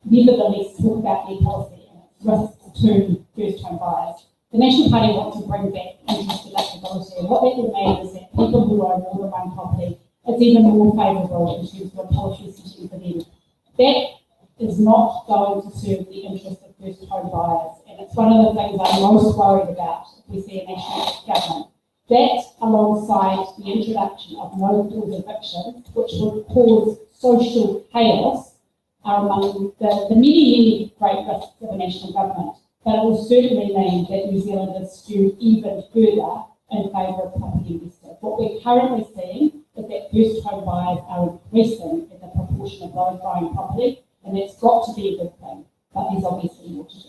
nevertheless talk about their policy and its risks to first-home buyers. the National Party wants to bring back interest electability, and what that will mean is that people who own more than one property, it's even more favourable in terms of a policy setting for them. That is not going to serve the interest of first home buyers, and it's one of the things I'm most worried about if we see a national government. That, alongside the introduction of no-clause evictions, which would cause social chaos, are among the many great risks of a national government. But it will certainly mean that New Zealanders stew even further in favour of property investors. What we're currently seeing is that first home buyers are increasing as a proportion of those buying property, and that's got to be a good thing, but there's obviously more to do.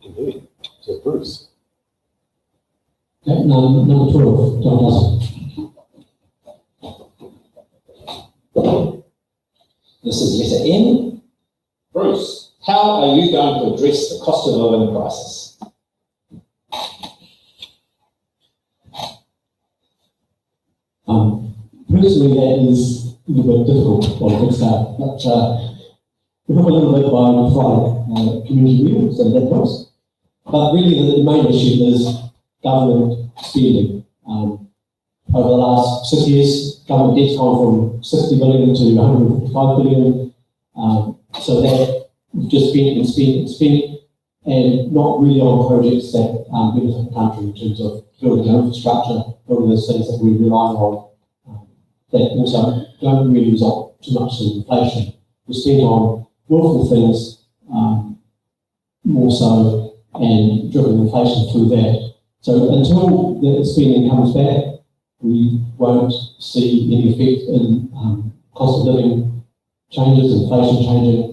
Indeed. So Bruce. Okay, number 12, John Russell. This is letter N. Bruce, how are you going to address the cost of living crisis? Personally, that is a little bit difficult on a good start, but we talk a little bit by providing community meals and that goes. But really, the main issue is government spending. Over the last 6 years, government debt's gone from 60 billion to 155 billion. So that we've just spent and spent and spent, and not really on projects that benefit the country in terms of building infrastructure, building those things that we rely on, that also don't really result too much in inflation. We spend on willful things more so, and driven inflation through that. So until the spending comes back, we won't see any effect in cost of living changes, inflation changing.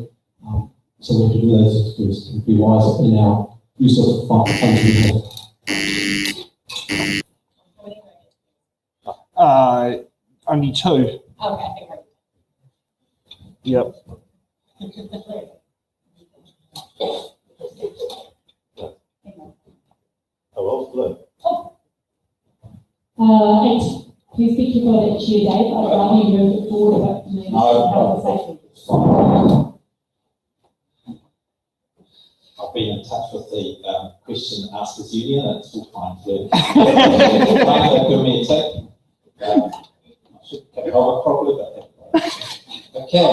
So we have to do those things first and be wise in our use of funds we have. Only 2. Okay, great. Yep. Oh, well, Please speak to God at Chair Dave. I'd rather you move it forward about the conversation. I've been in touch with the question askers union, and it's still trying to give me a tip. I should have hold it properly, but okay.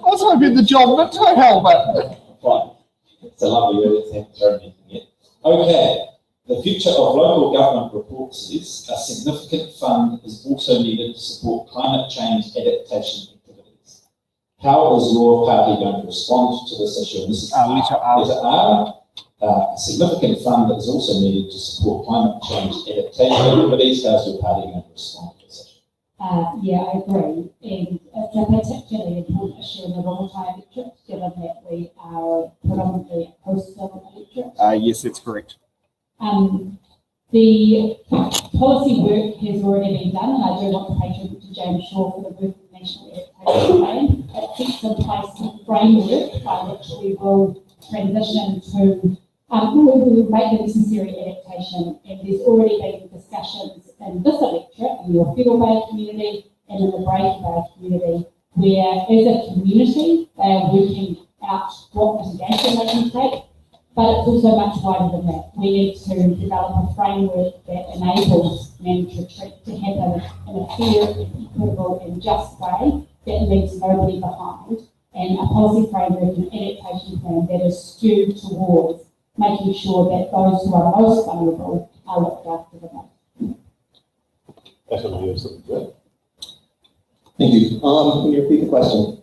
I was hoping the job but to help it. Fine. It's a lovely early thing to anything yet. Okay. The future of local government report says a significant fund is also needed to support climate change adaptation activities. How is your party going to respond to this issue? And this is letter R. Letter R. A significant fund is also needed to support climate change adaptation activities. How's your party going to respond to this issue? Yeah, I agree. And it's a particularly important issue in the Rongotai electorate, given that we are predominantly a coastal electorate. Yes, that's correct. The policy work has already been done, and I do want to pay tribute to James Shaw for the work of the National Adaptation Plan. It sets in place a framework by which we will transition to, we will make the necessary adaptation, and there's already been discussions in this electorate, in your Fiddle Bay community and in the Brave Bay community, where as a community they are working out what mitigation they can take. But it's also much wider than that. We need to develop a framework that enables managed retreat to happen in a fair, equitable and just way that leaves nobody behind, and a policy framework and adaptation plan that is skewed towards making sure that those who are most vulnerable are looked after the most. that's what we have something to do. Thank you. Can you repeat the question?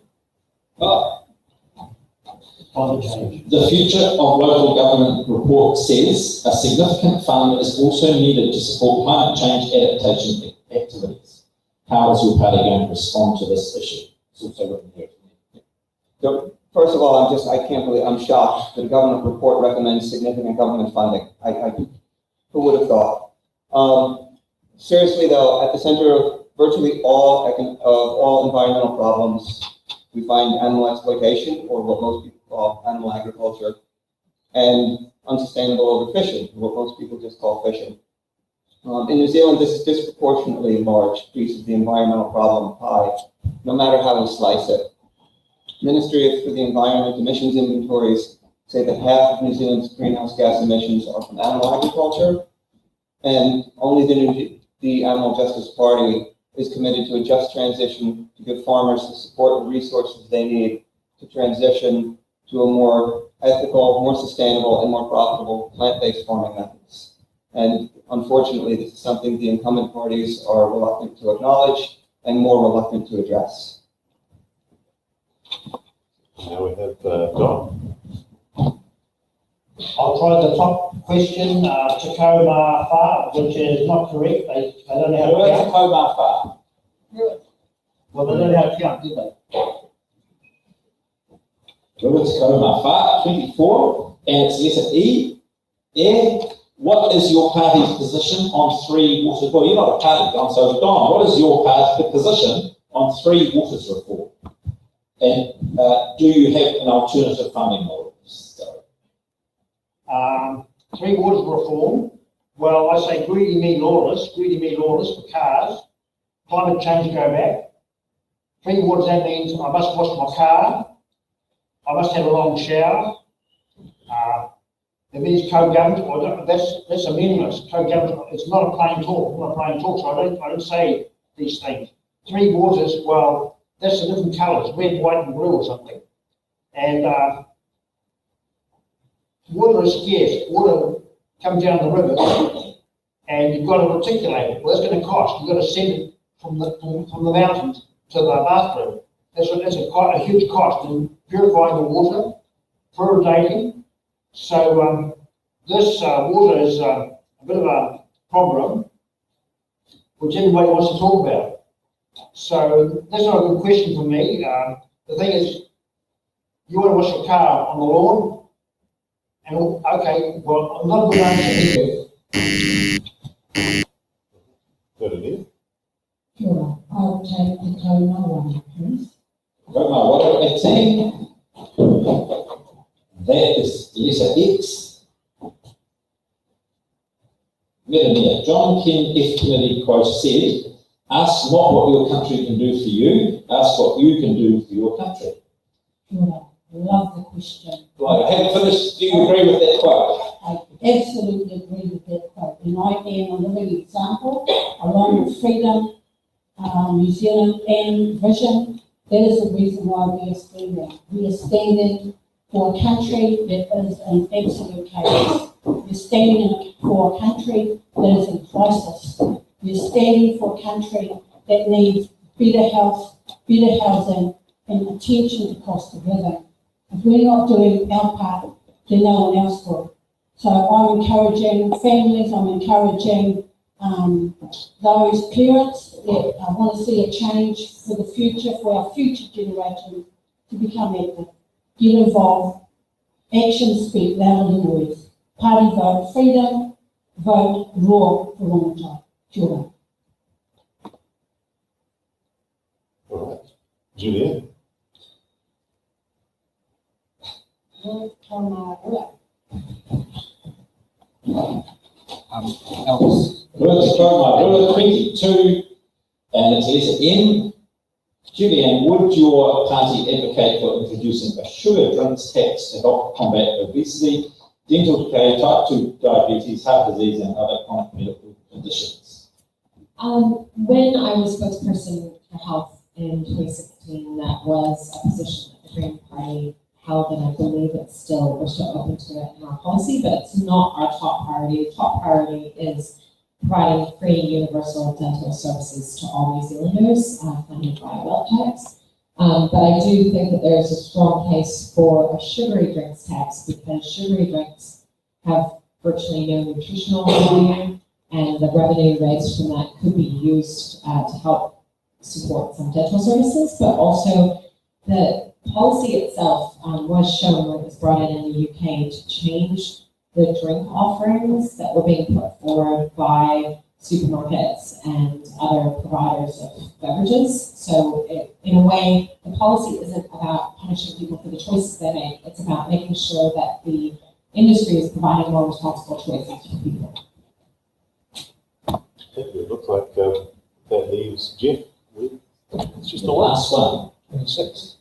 The future of local government report says a significant fund is also needed to support climate change adaptation activities. How is your party going to respond to this issue? It's also written here. So, first of all, I can't believe, I'm shocked that a government report recommends significant government funding. Who would have thought? Seriously though, at the center of virtually all environmental problems, we find animal exploitation, or what most people call animal agriculture, and unsustainable overfishing, what most people just call fishing. In New Zealand, this is disproportionately large piece of the environmental problem pie. no matter how we slice it. Ministry for the Environment emissions inventories say that half of New Zealand's greenhouse gas emissions are from animal agriculture, and only the Animal Justice Party is committed to a just transition to give farmers the support and resources they need to transition to a more ethical, more sustainable, and more profitable plant-based farming methods. And unfortunately, this is something the incumbent parties are reluctant to acknowledge and more reluctant to address. Now we have Don. I'll try the top question, Tacoma Wha, which is not correct. They don't know how to count. Tacoma Wha. Well, they don't know how to count, do they? Tacoma Wha, 24, and it's letter E. What is your party's position on 3 waters? Well, you're not a party, Don, so Don, what is your party's position on 3 waters reform? And do you have an alternative funding model? 3 waters reform. Well, I say greedy me lawless for cars. Climate change go back. 3 waters, that means I must wash my car. I must have a long shower. It means co-government, well, that's meaningless. Co-government, it's not a plain talk, so I don't say these things. 3 waters, well, that's the different colours, red, white and blue or something. And water is scarce. Water comes down the river and you've got to reticulate it. Well, that's going to cost. You've got to send it from the mountains to the bathroom. That's quite a huge cost in purifying the water, fluoridating. So this water is a bit of a problem, which everybody wants to talk about. So that's not a good question for me. The thing is, you want to wash your car on the lawn, and okay, well, I'm not a good answer either. Good idea. Sure, I'll take the Karuna one, please. Tacoma Waiora, 18. That is letter X. Merania, John Ken F. Kennedy quote said, ask not what your country can do for you, ask what you can do for your country. Sure, love the question. Right, I haven't finished. Do you agree with that quote? I absolutely agree with that quote. And I am a living example, along with Freedom, New Zealand and Vision. That is the reason why we are standing. We are standing for a country that is in absolute chaos. We're standing for a country that is in crisis. We're standing for a country that needs better health, better housing, and attention to cost of living. If we're not doing our part, then no one else will. So I'm encouraging families, I'm encouraging those parents that want to see a change for the future, for our future generations to become active, get involved. Actions speak louder than words. Party vote Freedom, vote Roa for RONGOTAI. Kia ora. All right. Julianne. Else. Tacoma Waiora, 22, and it's letter N. Julianne, would your party advocate for introducing a sugar drinks tax to help combat obesity, dental decay, type 2 diabetes, heart disease, and other chronic medical conditions? When I was spokesperson for health in 2016, that was a position that the Green Party held, and I believe we're still open to it in our policy, but it's not our top priority. The top priority is providing free universal dental services to all New Zealanders, funded by wealth tax. But I do think that there's a strong case for a sugary drinks tax, because sugary drinks have virtually no nutritional value, and the revenue raised from that could be used to help support some dental services, but also the policy itself was shown when it was brought in the UK to change the drink offerings that were being put forward by supermarkets and other providers of beverages. So in a way, the policy isn't about punishing people for the choices they make. It's about making sure that the industry is providing more responsible choices for people. Thank you. It looks like that leaves Geoff with It's just the last one. 26.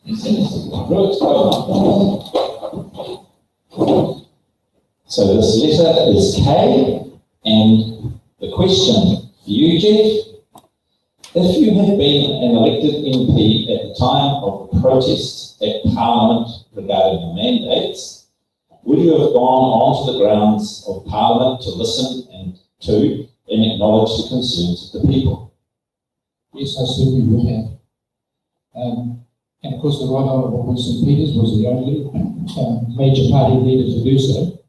Good. So this letter is K, and the question for you, Geoff, if you had been an elected MP at the time of the protests at Parliament regarding the mandates, would you have gone onto the grounds of Parliament to listen and acknowledge the concerns of the people? Yes, I certainly would have. And of course, the Right Honourable Winston Peters was the only major party leader to do so,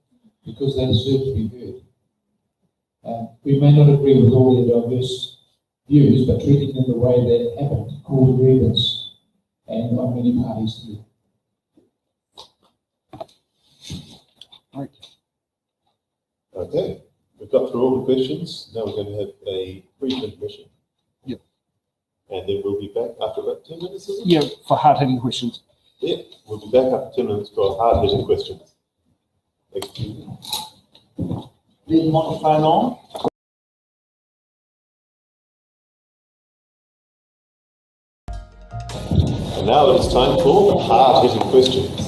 because they deserve to be heard. We may not agree with all their diverse views, but treating them the way that happened caused grievance, and not many parties do. Okay, we've got through all the questions. Now we're going to have a brief intermission. Yep. And then we'll be back after about 10 minutes, is it? Yeah, for hard-hitting questions. Yeah, we'll be back after 10 minutes for hard-hitting questions. Thank you. Leave the microphone on. And now it's time for hard-hitting questions.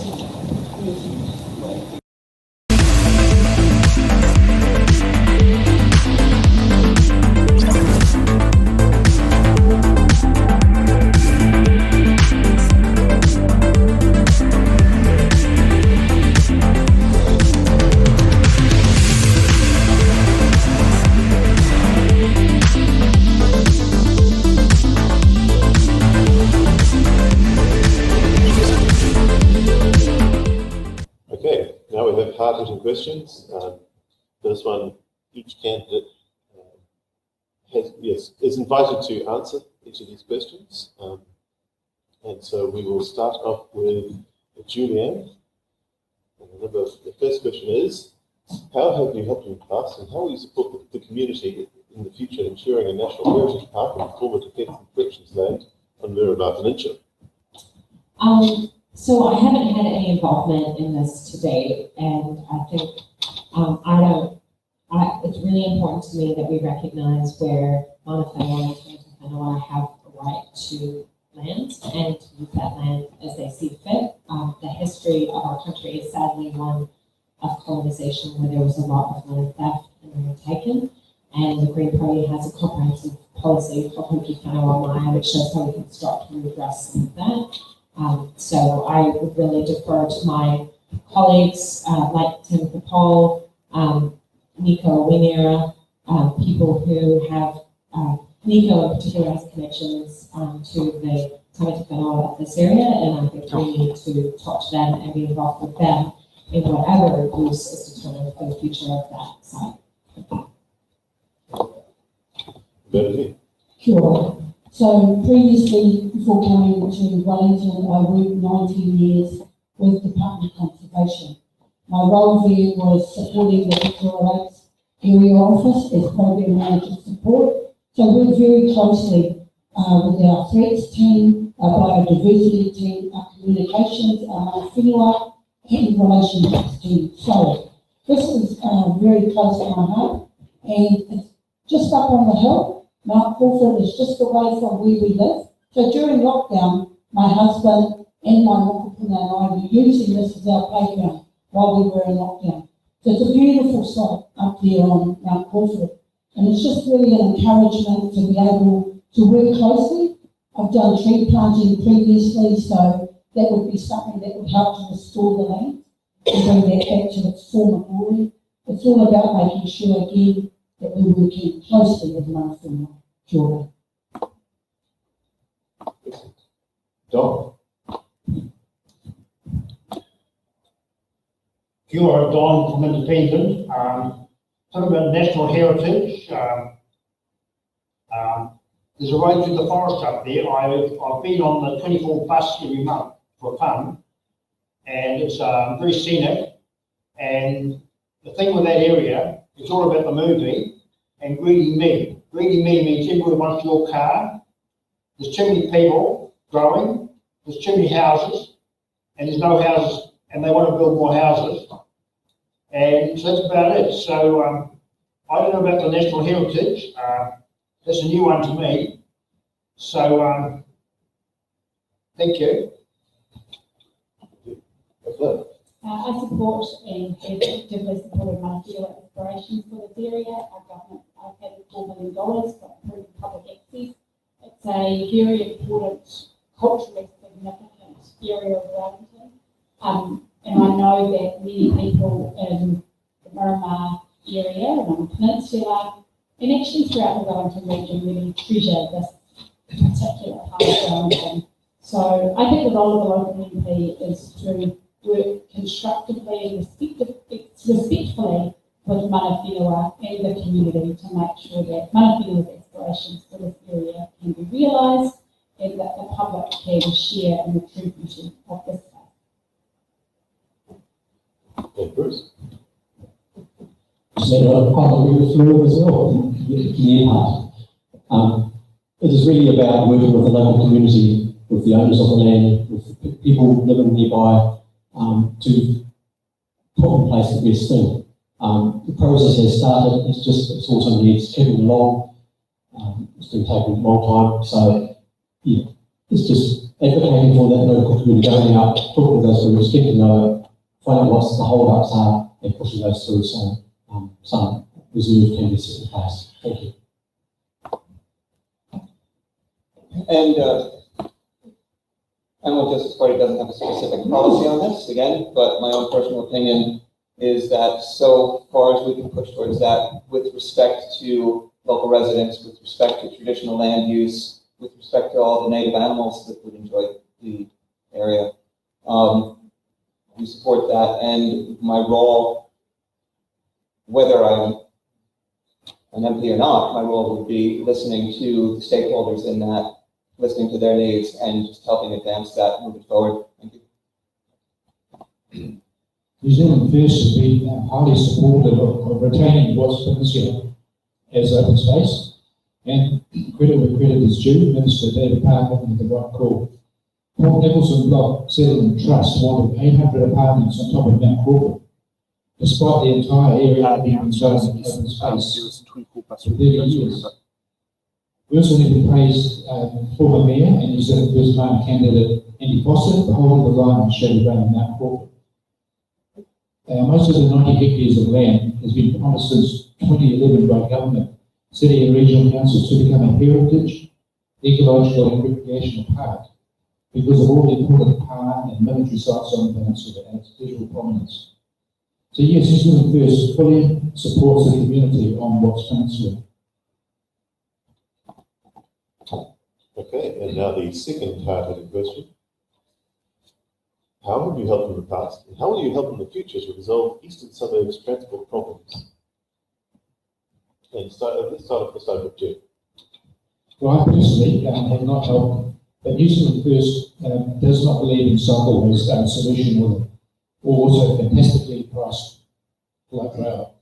Hard-hitting questions. This one, each candidate is invited to answer each of these questions. And so we will start off with Julianne. And the first question is, how have you helped in the past and how will you support the community in the future ensuring a National Heritage Park and former Defence and Corrections land on Merania Roa? So I haven't had any involvement in this to date, and I think it's really important to me that we recognise where Mana Waiora and Ngā Puna Waiora have a right to land and to use that land as they see fit. The history of our country is sadly one of colonisation where there was a lot of land theft and land taken, and the Green Party has a comprehensive policy for Hoki Whanau Mai, which shows how we can start to redress some of that. So I would really defer to my colleagues like Tim Capol, Nico Winiera, people who have, Nico in particular has connections to the Tamati Whanau of this area, and I think we need to talk to them and be involved with them in whatever use is determined for the future of that site. Sure. So previously, before coming to Wellington, I worked 19 years with Department of Conservation. My role there was supporting the Victoria Lakes Area Office as Program Manager support. So I worked very closely with our threats team, our biodiversity team, our communications, our whenua, and relationships team. So this is very close to my heart, and it's just up on the hill. Mount Crawford is just away from where we live. So during lockdown, my husband and my mokopuna and I were using this as our playground while we were in lockdown. So it's a beautiful site up there on Mount Crawford. And it's just really an encouragement to be able to work closely. I've done tree planting previously, so that would be something that would help to restore the land and bring that back to its former glory. It's all about making sure, again, that we're working closely with Mana Waiora. Sure. Don. Kia ora, Don from Independent. Talking about national heritage, there's a road through the forest up there. I've been on the 24 bus every month for fun, and it's very scenic. And the thing with that area, it's all about the movie and greedy me. Greedy me means everybody wants your car. There's too many people growing. There's too many houses, and there's no houses, and they want to build more houses. And so that's about it. So I don't know about the national heritage. That's a new one to me. So Thank you. Fleur. I support and have actively supported Manafield aspirations for this area. Our government allocated $4 million for improving public access. It's a very important, culturally significant area of Wellington. And I know that many people in the Merania area and on the peninsula, and actually throughout the Wellington region, really treasure this particular part of Wellington. So I think the role of the local MP is to work constructively and respectfully with Manafield and the community to make sure that Manafield's aspirations for this area can be realised and that the public can share in the true beauty of this space. Okay, Bruce. So I agree with Fleur as well, the part. It is really about working with the local community, with the owners of the land, with the people living nearby, to put in place the best thing. The process has started, it also needs keeping along. It's been taking a long time, so yeah, it's just advocating for that local community, going out, talking to those groups, getting to know, find out what the hold-ups are, and pushing those through so some reserve can be set in place. Thank you. And Animal Justice Party doesn't have a specific policy on this, again, but my own personal opinion is that so far as we can push towards that with respect to local residents, with respect to traditional land use, with respect to all the native animals that would enjoy the area, we support that. And my role, whether I'm an MP or not, my role would be listening to the stakeholders in that, listening to their needs and just helping advance that moving forward. Thank you. New Zealand First has been highly supportive of retaining what's Peninsula as open space, and credit where credit is due. Minister David Parker made the right call. Port Nicholson Block Settlement Trust wanted 800 apartments on top of Mount Crawford, despite the entire area being zoned open space for 30 years. We also need to praise former Mayor and New Zealand First Mayor candidate Andy Foster for holding the line on Shady Bay and Mount Crawford. Most of the 90 hectares of land has been promised since 2011 by government, city and regional councils to become a heritage, ecological and recreational park because of all the important power and military sites on the peninsula and its visual prominence. So yes, New Zealand First fully supports the community on Watts Peninsula. Okay, and now the second hard-hitting question. How have you helped in the past, and how will you help in the future to resolve eastern suburbs transport problems? And let's start off with Geoff. Well, I personally have not helped, but New Zealand First does not believe in cycle as a solution or also fantastically priced light rail.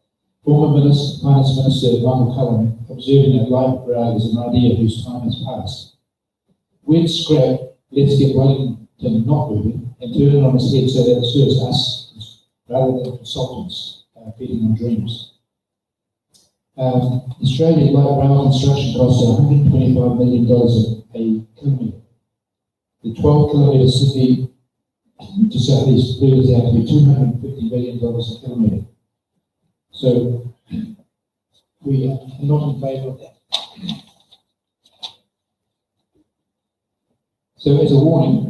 Former Finance Minister Michael Cullen observing that light rail is an idea whose time has passed. We'd scrap, let's get Wellington not moving and turn it on its head so that it serves us rather than consultants feeding on dreams. Australia's light rail construction costs $125 million a kilometre. The 12-kilometre Sydney to southeast Fleur is out to be $250 million a kilometre. So we are not in favour of that. So as a warning,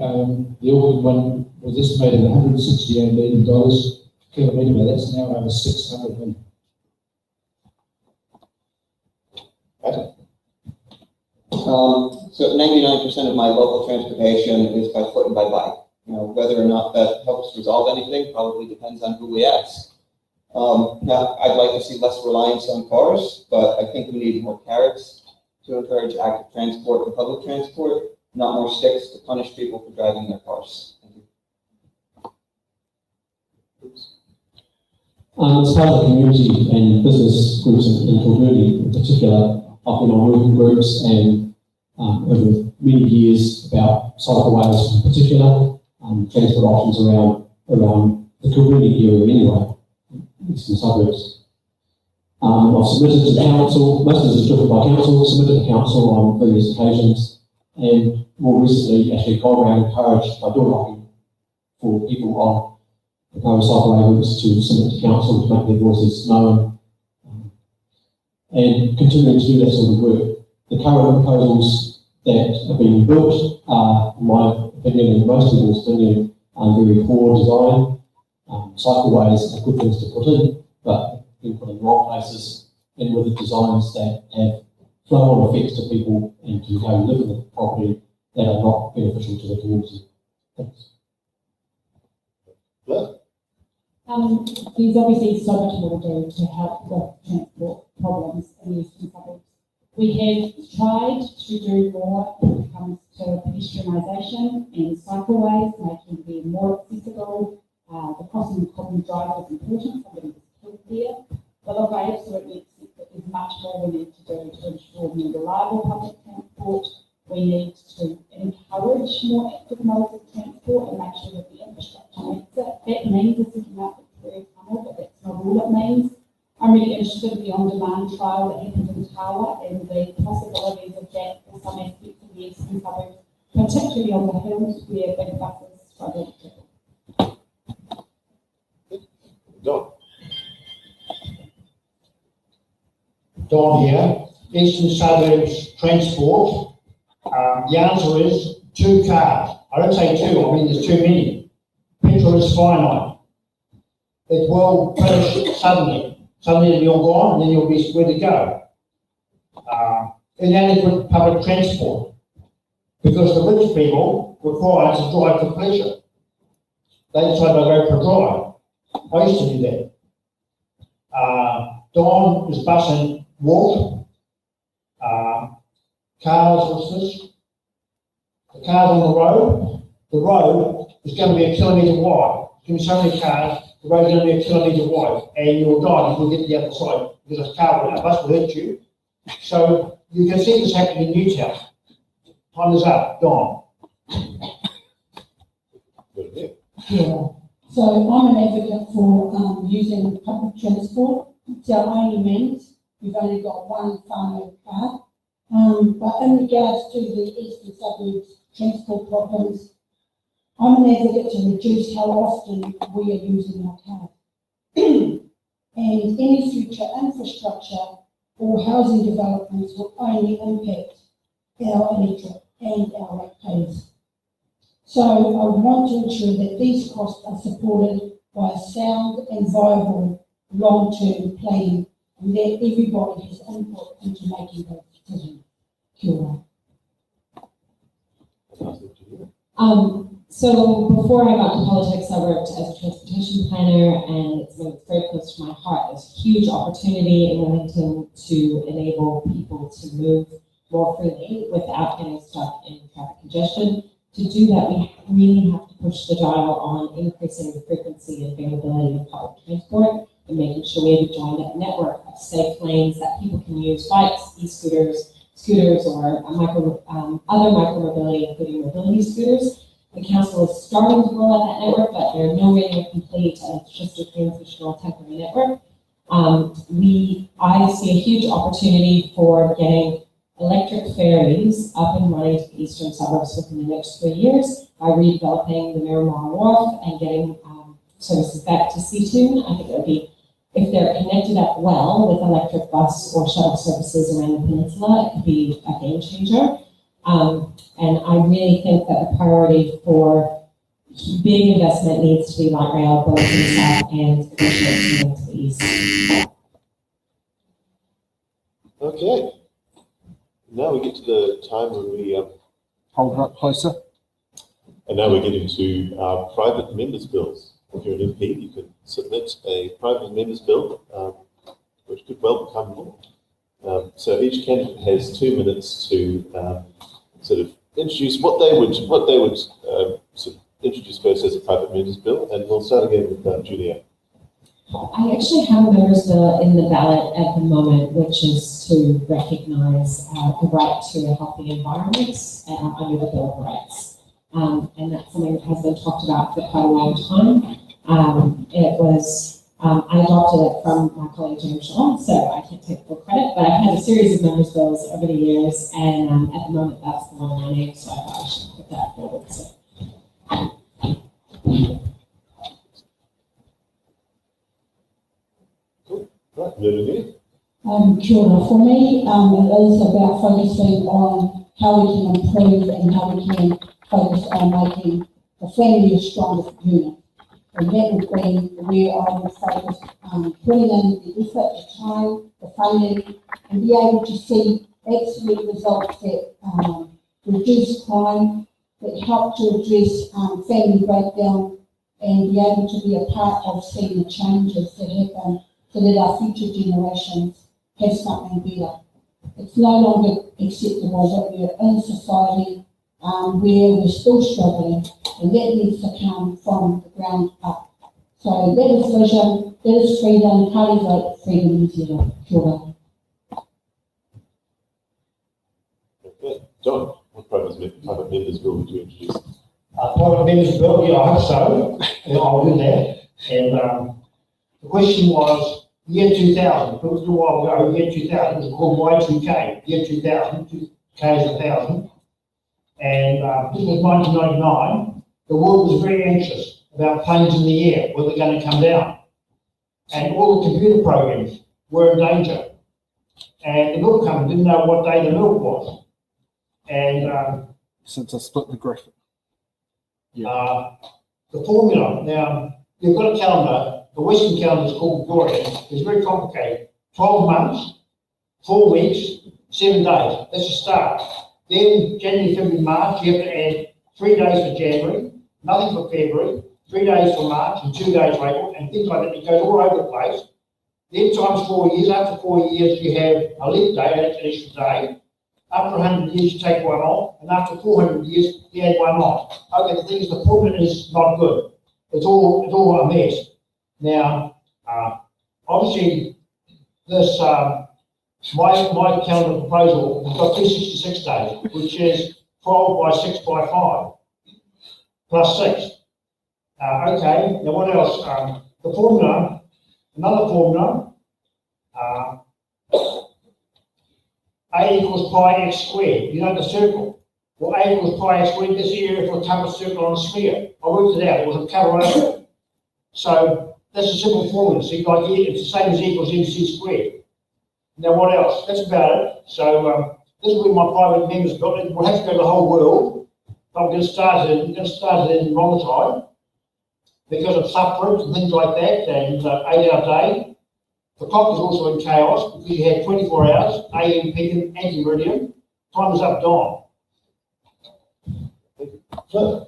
the Auckland one was estimated at $168 million a kilometre, but that's now over $600 million. So 99% of my local transportation is by foot and by bike. You know, whether or not that helps resolve anything probably depends on who we ask. Now, I'd like to see less reliance on cars, but I think we need more carrots to encourage active transport and public transport, not more sticks to punish people for driving their cars. Thank you. As part of the community and business groups in community in particular, I've been on working groups and over many years about cycleways in particular, transport options around the community area anyway, eastern suburbs. I've submitted to the council, most of this is driven by council, submitted to council on various occasions, and more recently actually gone around and encouraged by door knocking for people on proposed cycleway routes to submit to council to make their voices known, and continuing to do that sort of work. The current proposals that are being built are, in my opinion and most people's opinion, very poor design. Cycleways are good things to put in, but being put in the wrong places and with the designs that have flow-on effects to people and to how you live in the property that are not beneficial to the community. Thanks. Fleur? There's obviously so much more to do to help with transport problems in the eastern suburbs. We have tried to do more when it comes to pedestrianisation and cycleways, making them more accessible. The crossing of common drive is important, somebody was killed there. But I absolutely accept that there's much more we need to do to ensure more reliable public transport. We need to encourage more active modes of transport and make sure that the infrastructure meets it. That means a second out Victoria Tunnel, but that's not all it means. I'm really interested in the on-demand trial that happened in Tawa and the possibilities of that for some aspects of the eastern suburbs, particularly on the hills where big buses struggle to travel. Don here, eastern suburbs transport. The answer is 2 cars. I don't say 2, I mean there's too many. Petrol is finite. It will finish suddenly. Suddenly you're gone and then you'll be where to go. Inadequate public transport. Because the rich people require to drive for pleasure. They decide they'll go for a drive. I used to do that. Don is busing walk. Cars, what's this? The cars on the road is going to be a kilometre wide. There's going to be so many cars, the road's going to be a kilometre wide, and you'll die if you get to the other side because a bus will hit you. So you can see this happening in Newtown. Time is up, Don. Yeah. So I'm an advocate for using public transport. It's our only means. We've only got one family car. But in regards to the eastern suburbs transport problems, I'm an advocate to reduce how often we are using our cars. And any future infrastructure or housing developments will only impact our electorate and our ratepayers. So I want to ensure that these costs are supported by a sound and viable long-term plan, and that everybody has input into making those decisions. So before I got to politics, I worked as a transportation planner, and it's very close to my heart. There's a huge opportunity in Wellington to enable people to move more freely without getting stuck in traffic congestion. To do that, we really have to push the dial on increasing the frequency and availability of public transport and making sure we have a joined up network of safe lanes that people can use, bikes, e-scooters, or other micromobility, including mobility scooters. The council is starting to roll out that network, but they're nowhere near complete, and it's just a transitional temporary network. I see a huge opportunity for getting electric ferries up and running to the eastern suburbs within the next 3 years by redeveloping the Merania Roa and getting services back to Seatoon. I think it would be, if they're connected up well with electric bus or shuttle services around the peninsula, it could be a game changer. And I really think that the priority for big investment needs to be light rail, both in the south and eventually to the east. Okay. Now we get to the time when we hold it up closer. And now we're getting to our private members' bills. If you're an MP, you can submit a private members' bill, which could well become law. So each candidate has 2 minutes to sort of introduce what they would sort of introduce first as a private members' bill, and we'll start again with Julia. I actually have a members' bill in the ballot at the moment, which is to recognise the right to a healthy environment under the Bill of Rights. And that's something that has been talked about for quite a long time. It was I adopted it from my colleague Geoff, so I can't take full credit, but I've had a series of members' bills over the years, and at the moment that's the one I named, so I thought I should put that forward. So. Right, Merania. Kia ora. For me, it is about focusing on how we can improve and how we can focus on making the family a stronger unit. And that would be where I would focus putting in the effort, the time, the funding, and be able to see absolute results that reduce crime, that help to address family breakdown, and be able to be a part of seeing the changes that happen so that our future generations have something better. It's no longer acceptable that we're in a society where we're still struggling, and that needs to come from the ground up. So that is vision, that is freedom, party vote, freedom New Zealand. Kia ora. Okay. John, what private members bill would you introduce? Private members bill, yeah, I hope so. Yeah, I'll do that. And the question was, year 2000, it was a little while ago, year 2000, it was called Y2K, year 2000, 2K is 1,000. And this was 1999, the world was very anxious about planes in the air, were they going to come down? And all the computer programs were in danger. And the milk company didn't know what day the milk was. And Since I split the graphic. the formula, now, you've got a calendar, the Western calendar is called Gregorian, it's very complicated. 12 months, 4 weeks, 7 days, that's a start. Then January, February, March, you have to add 3 days for January, nothing for February, 3 days for March, and 2 days for April, and things like that. It goes all over the place. Then times 4 years, after 4 years, you have a leap day, that's an extra day. After 100 years, you take one off, and after 400 years, you add one off. Okay, the thing is, the formula is not good. It's all a mess. Now, obviously, this my calendar proposal has got 366 days, which is 12 by 6 by 5, plus 6. Okay, now what else? The formula, another formula, A equals pi x squared. You know the circle. Well, A equals pi x squared, this area for a covered circle on a sphere. I worked it out, it was a cover over. So that's a simple formula. So like here, it's the same as E equals MC squared. Now what else? That's about it. So this is where my private members got it. We'll have to go to the whole world. But we're going to start it in RONGOTAI because of subgroups and things like that, and 8-hour day. The clock is also in chaos because you had 24 hours, AM, PM, anti-meridian. Time is up, dawn. Fleur.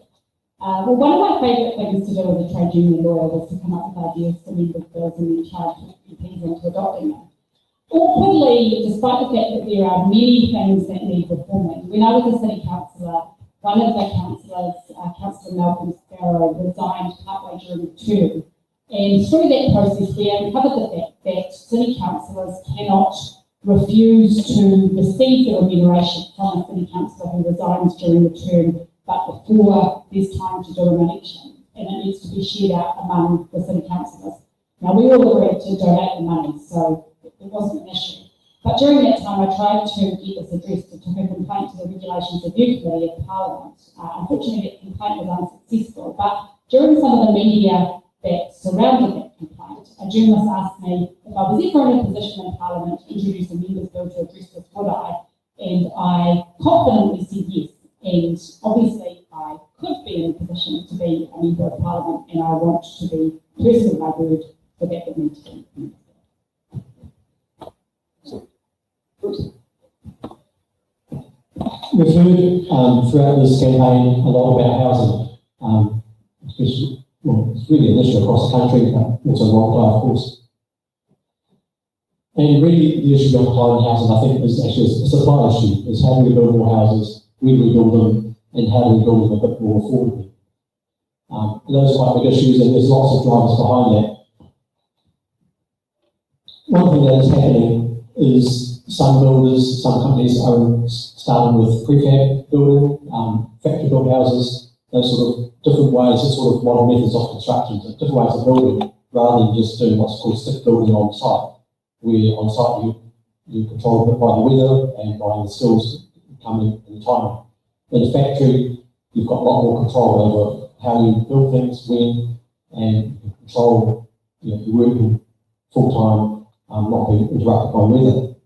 Well, one of my favourite things to do as a trade union lawyer was to come up with ideas for members' bills and then charge MPs into adopting them. Awkwardly, despite the fact that there are many things that need reforming, when I was a city councillor, one of the councillors, Councillor Malcolm Sparrow, resigned partway during the term. And through that process, we uncovered the fact that city councillors cannot refuse to receive the remuneration from a city councillor who resigns during the term, but before there's time to do an election. And it needs to be shared out among the city councillors. Now, we all agreed to donate the money, so it wasn't an issue. But during that time, I tried to get this addressed to a complaint to the Regulations Review Committee of Parliament. Unfortunately, that complaint was unsuccessful, but during some of the media that surrounded that complaint, a journalist asked me if I was ever in a position in Parliament to introduce a member's bill to address this, would I? And I confidently said yes. And obviously, I could be in a position to be a member of Parliament, and I want to be personally my word for that would need to be. We've heard throughout this campaign a lot about housing, especially, well, it's really an issue across the country, but also RONGOTAI, of course. And really, the issue behind housing, I think, is actually a supply issue. Is how do we build more houses, where do we build them, and how do we build them a bit more affordably? Those are quite big issues, and there's lots of drivers behind that. One thing that is happening is some builders, some companies are starting with prefab building, factory built houses, those sort of different ways, sort of modern methods of construction, different ways of building, rather than just doing what's called stick building on site, where on site you control it by the weather and by the skills coming in the time. In a factory, you've got a lot more control over how you build things, when, and you can control, you're working full time, not being interrupted by weather.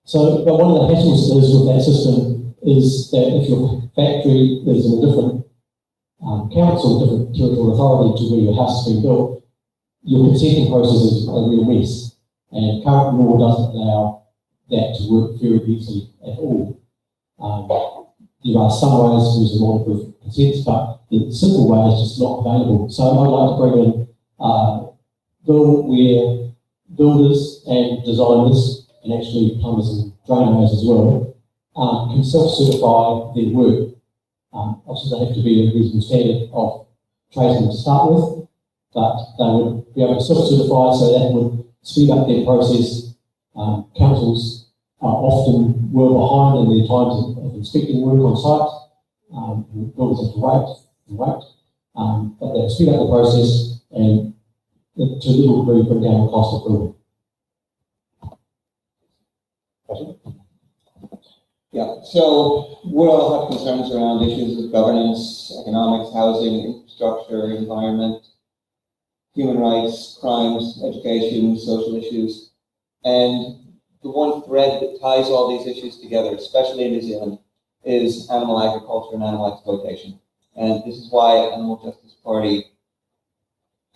So, but one of the hassles is with that system is that if your factory is in a different council, different territorial authority to where your house has been built, your consenting process is a real mess. And current law doesn't allow that to work very easily at all. There are some ways to use a model of consents, but the simple way is just not available. So I'd like to bring in a bill where builders and designers, and actually plumbers and drainers as well, can self-certify their work. Obviously they have to be a reasonable standard of tradesmen to start with, but they would be able to self-certify, so that would speed up their process. Councils are often well behind in their times of inspecting work on site. Builders have to wait, but they speed up the process and to a little degree bring down the cost of building. Yeah, so we all have concerns around issues of governance, economics, housing, infrastructure, environment, human rights, crimes, education, social issues. And the one thread that ties all these issues together, especially in New Zealand, is animal agriculture and animal exploitation. And this is why Animal Justice Party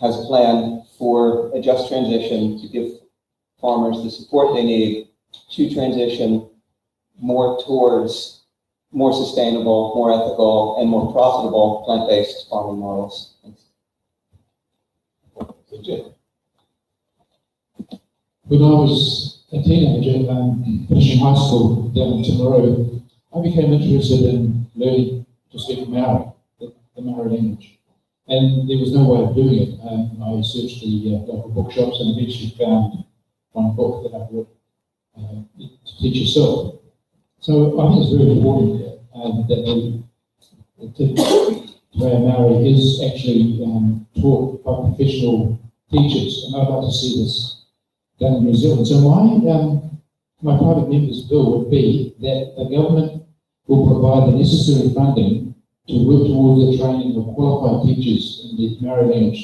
has a plan for a just transition to give farmers the support they need to transition more towards more sustainable, more ethical, and more profitable plant-based farming models. When I was a teenager, finishing high school down in Timaru, I became interested in learning to speak Maori, the Maori language. And there was no way of doing it. I searched the local bookshops and eventually found one book that I would to teach yourself. So I think it's very important that Whare Maori is actually taught by professional teachers, and I'd like to see this done in New Zealand. So my private member's bill would be that the government will provide the necessary funding to work towards the training of qualified teachers in the Maori language,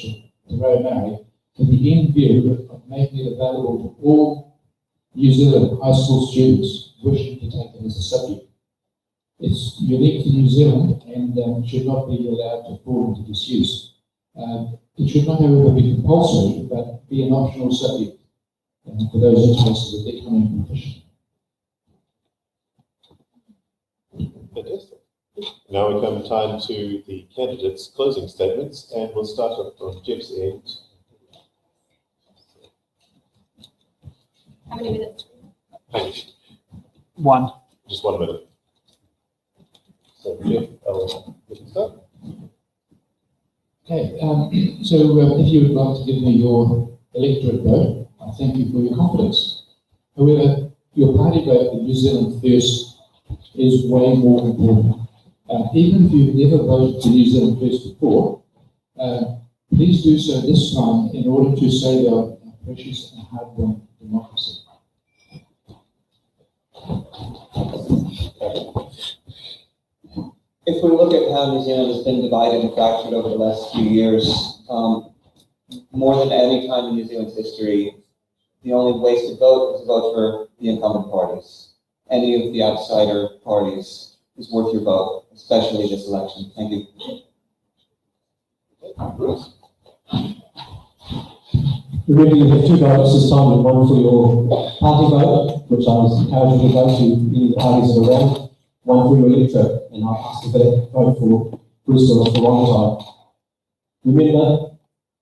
the Whare Maori, with the end view of making it available to all New Zealand high school students wishing to take it as a subject. It's unique to New Zealand and should not be allowed to fall into disuse. It should not, however, be compulsory, but be an optional subject for those interested in becoming proficient. Fantastic. Now we come time to the candidates' closing statements, and we'll start on Geoff's end. How many minutes? Hamish, One. just 1 minute. So Geoff, I'll let you start. Okay, so if you would like to give me your electorate vote, I thank you for your confidence. However, your party vote for New Zealand First is way more important. Even if you've never voted for New Zealand First before, please do so this time in order to save our precious and hard-won democracy. If we look at how New Zealand has been divided and fractured over the last few years, more than any time in New Zealand's history, the only wasted vote is to vote for the incumbent parties. Any of the outsider parties is worth your vote, especially this election. Thank you. Bruce? Remember, you have two votes this time, and one for your party vote, which I was encouraging you to go to any of the parties that are around, one for your electorate, and I asked you for that vote for Bruce or for RONGOTAI. Remember,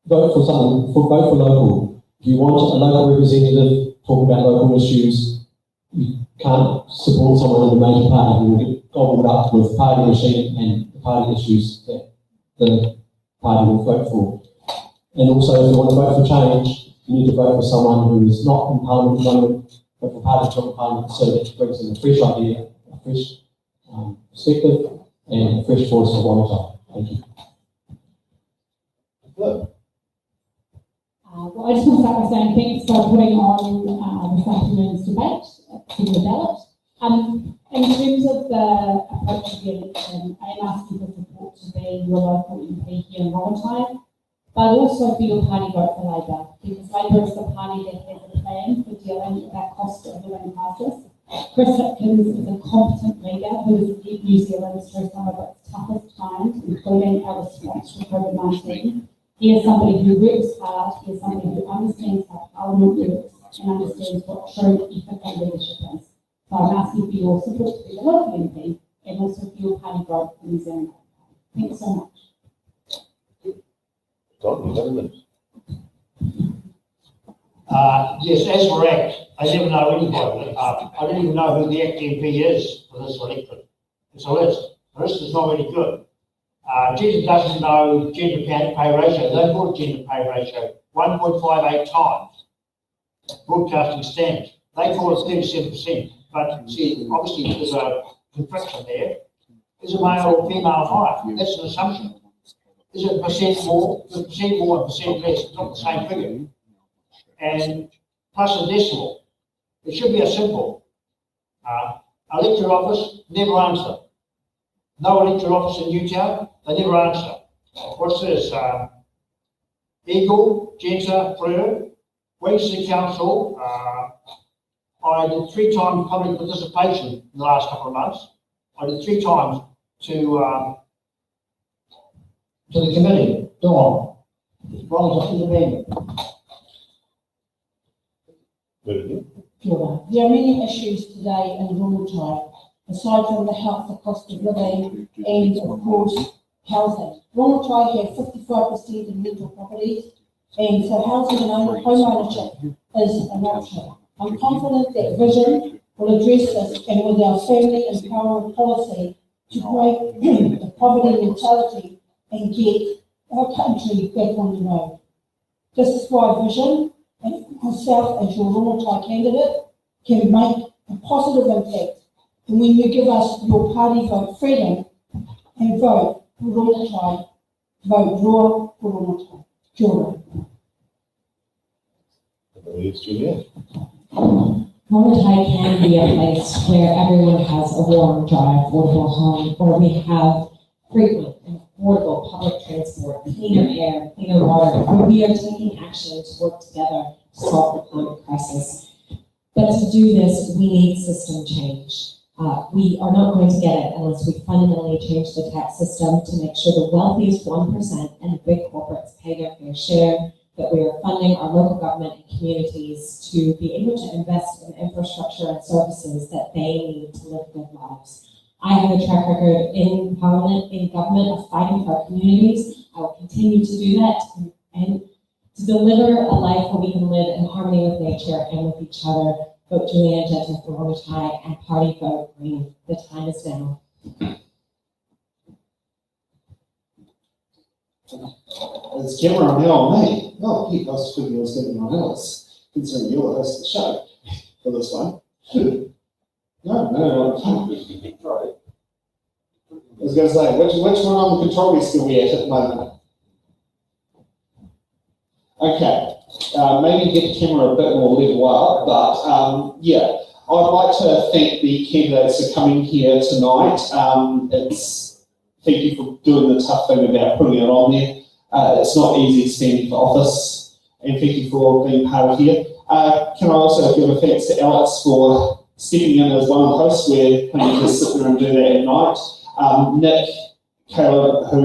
vote for someone, vote for local. If you want a local representative talking about local issues, you can't support someone in the major party who will get gobbled up with party machine and the party issues that the party will vote for. And also, if you want to vote for change, you need to vote for someone who is not in Parliament at the moment, but for parties not in Parliament, so that brings in a fresh idea, a fresh perspective, and a fresh voice for RONGOTAI. Thank you. Fleur? Well, I just want to start by saying thanks for putting on this afternoon's debate in the ballot. In terms of the approach to the election, I am asking for support to be your local MP here in RONGOTAI, but also for your party vote for Labour, because Labour is the party that has a plan for dealing with our cost of living crisis. Chris Hipkins is a competent leader who has led New Zealand through some of its toughest times, including our response to COVID-19. He is somebody who works hard, he is somebody who understands how Parliament works and understands what true ethical leadership is. So I'm asking for your support to be the local MP and also for your party vote for New Zealand. Thanks so much. Yes, as for ACT, I never know anybody. I don't even know who the ACT MP is for this electorate. It's a list. The list is not really good. Gender doesn't know gender pay ratio. They brought gender pay ratio 1.58 times. Broadcasting standards. They call it 37%. But see, obviously there's a contraction there. Is a male or female higher? That's an assumption. Is it percent more? Is it percent more and percent less? It's not the same figure. And plus a decimal. It should be a simple. Electorate office, never answer. No electorate office in Newtown, they never answer. What's this? Eagle, Genter, Fleur, Wednesday Council. I did 3 times public participation in the last couple of months. I did 3 times to the committee. Go on. Well, it's independent. There are many issues today in RONGOTAI, aside from the health, the cost of living, and of course, housing. RONGOTAI has 55% of rental properties, and so housing and home ownership is an option. I'm confident that Vision will address this, and with our family empowerment policy to break the poverty mentality and get our country back on the road. This is why Vision and myself as your RONGOTAI candidate can make a positive impact. And when you give us your party vote freedom and vote for RONGOTAI, vote Roa for RONGOTAI. Kia ora. RONGOTAI can be a place where everyone has a warm, dry, affordable home, where we have frequent and affordable public transport, cleaner air, cleaner water, where we are taking action to work together to solve the climate crisis. But to do this, we need system change. We are not going to get it unless we fundamentally change the tax system to make sure the wealthiest 1% and big corporates pay their fair share, that we are funding our local government and communities to be able to invest in infrastructure and services that they need to live good lives. I have a track record in Parliament, in government, of fighting for our communities. I will continue to do that and to deliver a life where we can live in harmony with nature and with each other. Vote Julianne Genter for RONGOTAI and party vote Green. The time is now. Is camera on now on me? Oh, I was thinking I was getting on else, considering you're the host of the show for this one. No. I was going to say, which one on the control desk are we at the moment? Okay, maybe get the camera a bit more level up, but yeah, I'd like to thank the candidates for coming here tonight. Thank you for doing the tough thing about putting it on there. It's not easy standing for office, and thank you for being part of here. Can I also give a thanks to Alex for stepping in as one of the hosts, where you can just sit there and do that at night. Nick, Caleb, and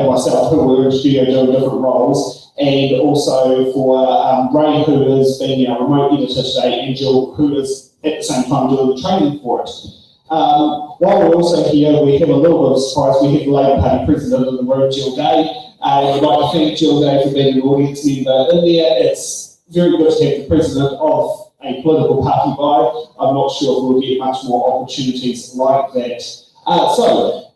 myself, who were in studio doing different roles, and also for Ray, who is being our remote editor today, and Jill, who is at the same time doing the training for it. While we're also here, we have a little bit of a surprise. We have the Labour Party President in the room, Jill Day. We'd like to thank Jill Day for being an audience member in there. It's very good to have the President of a political party by. I'm not sure if we'll get much more opportunities like that. So,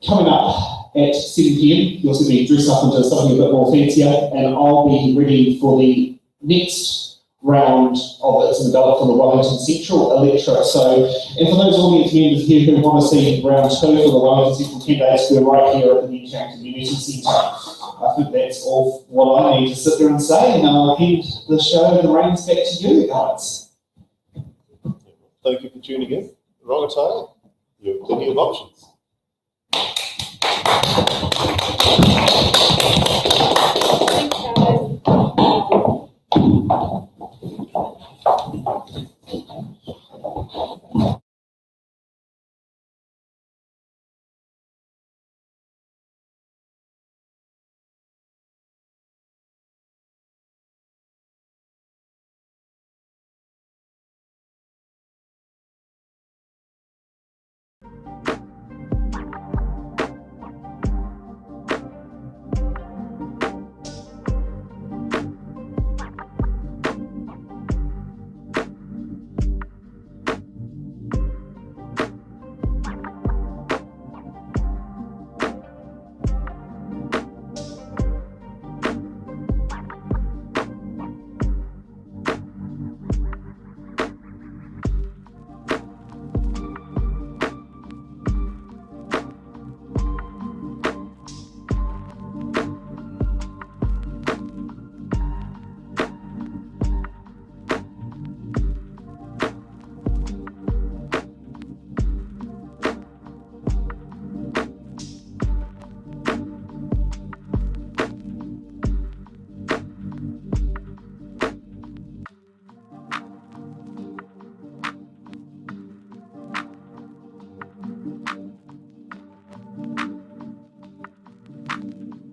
coming up at 7 p.m, you'll see me dress up into something a bit more fancier, and I'll be ready for the next round of It's in the Ballot for the Wellington Central electorate. So, and for those audience members here who want to see round 2 for the Wellington Central candidates, we're right here at the Newtown Community Centre. I think that's all what I need to sit there and say, and I'll hand the show and the reins back to you guys. Thank you for tuning in. RONGOTAI, you have plenty of options. Thanks, guys.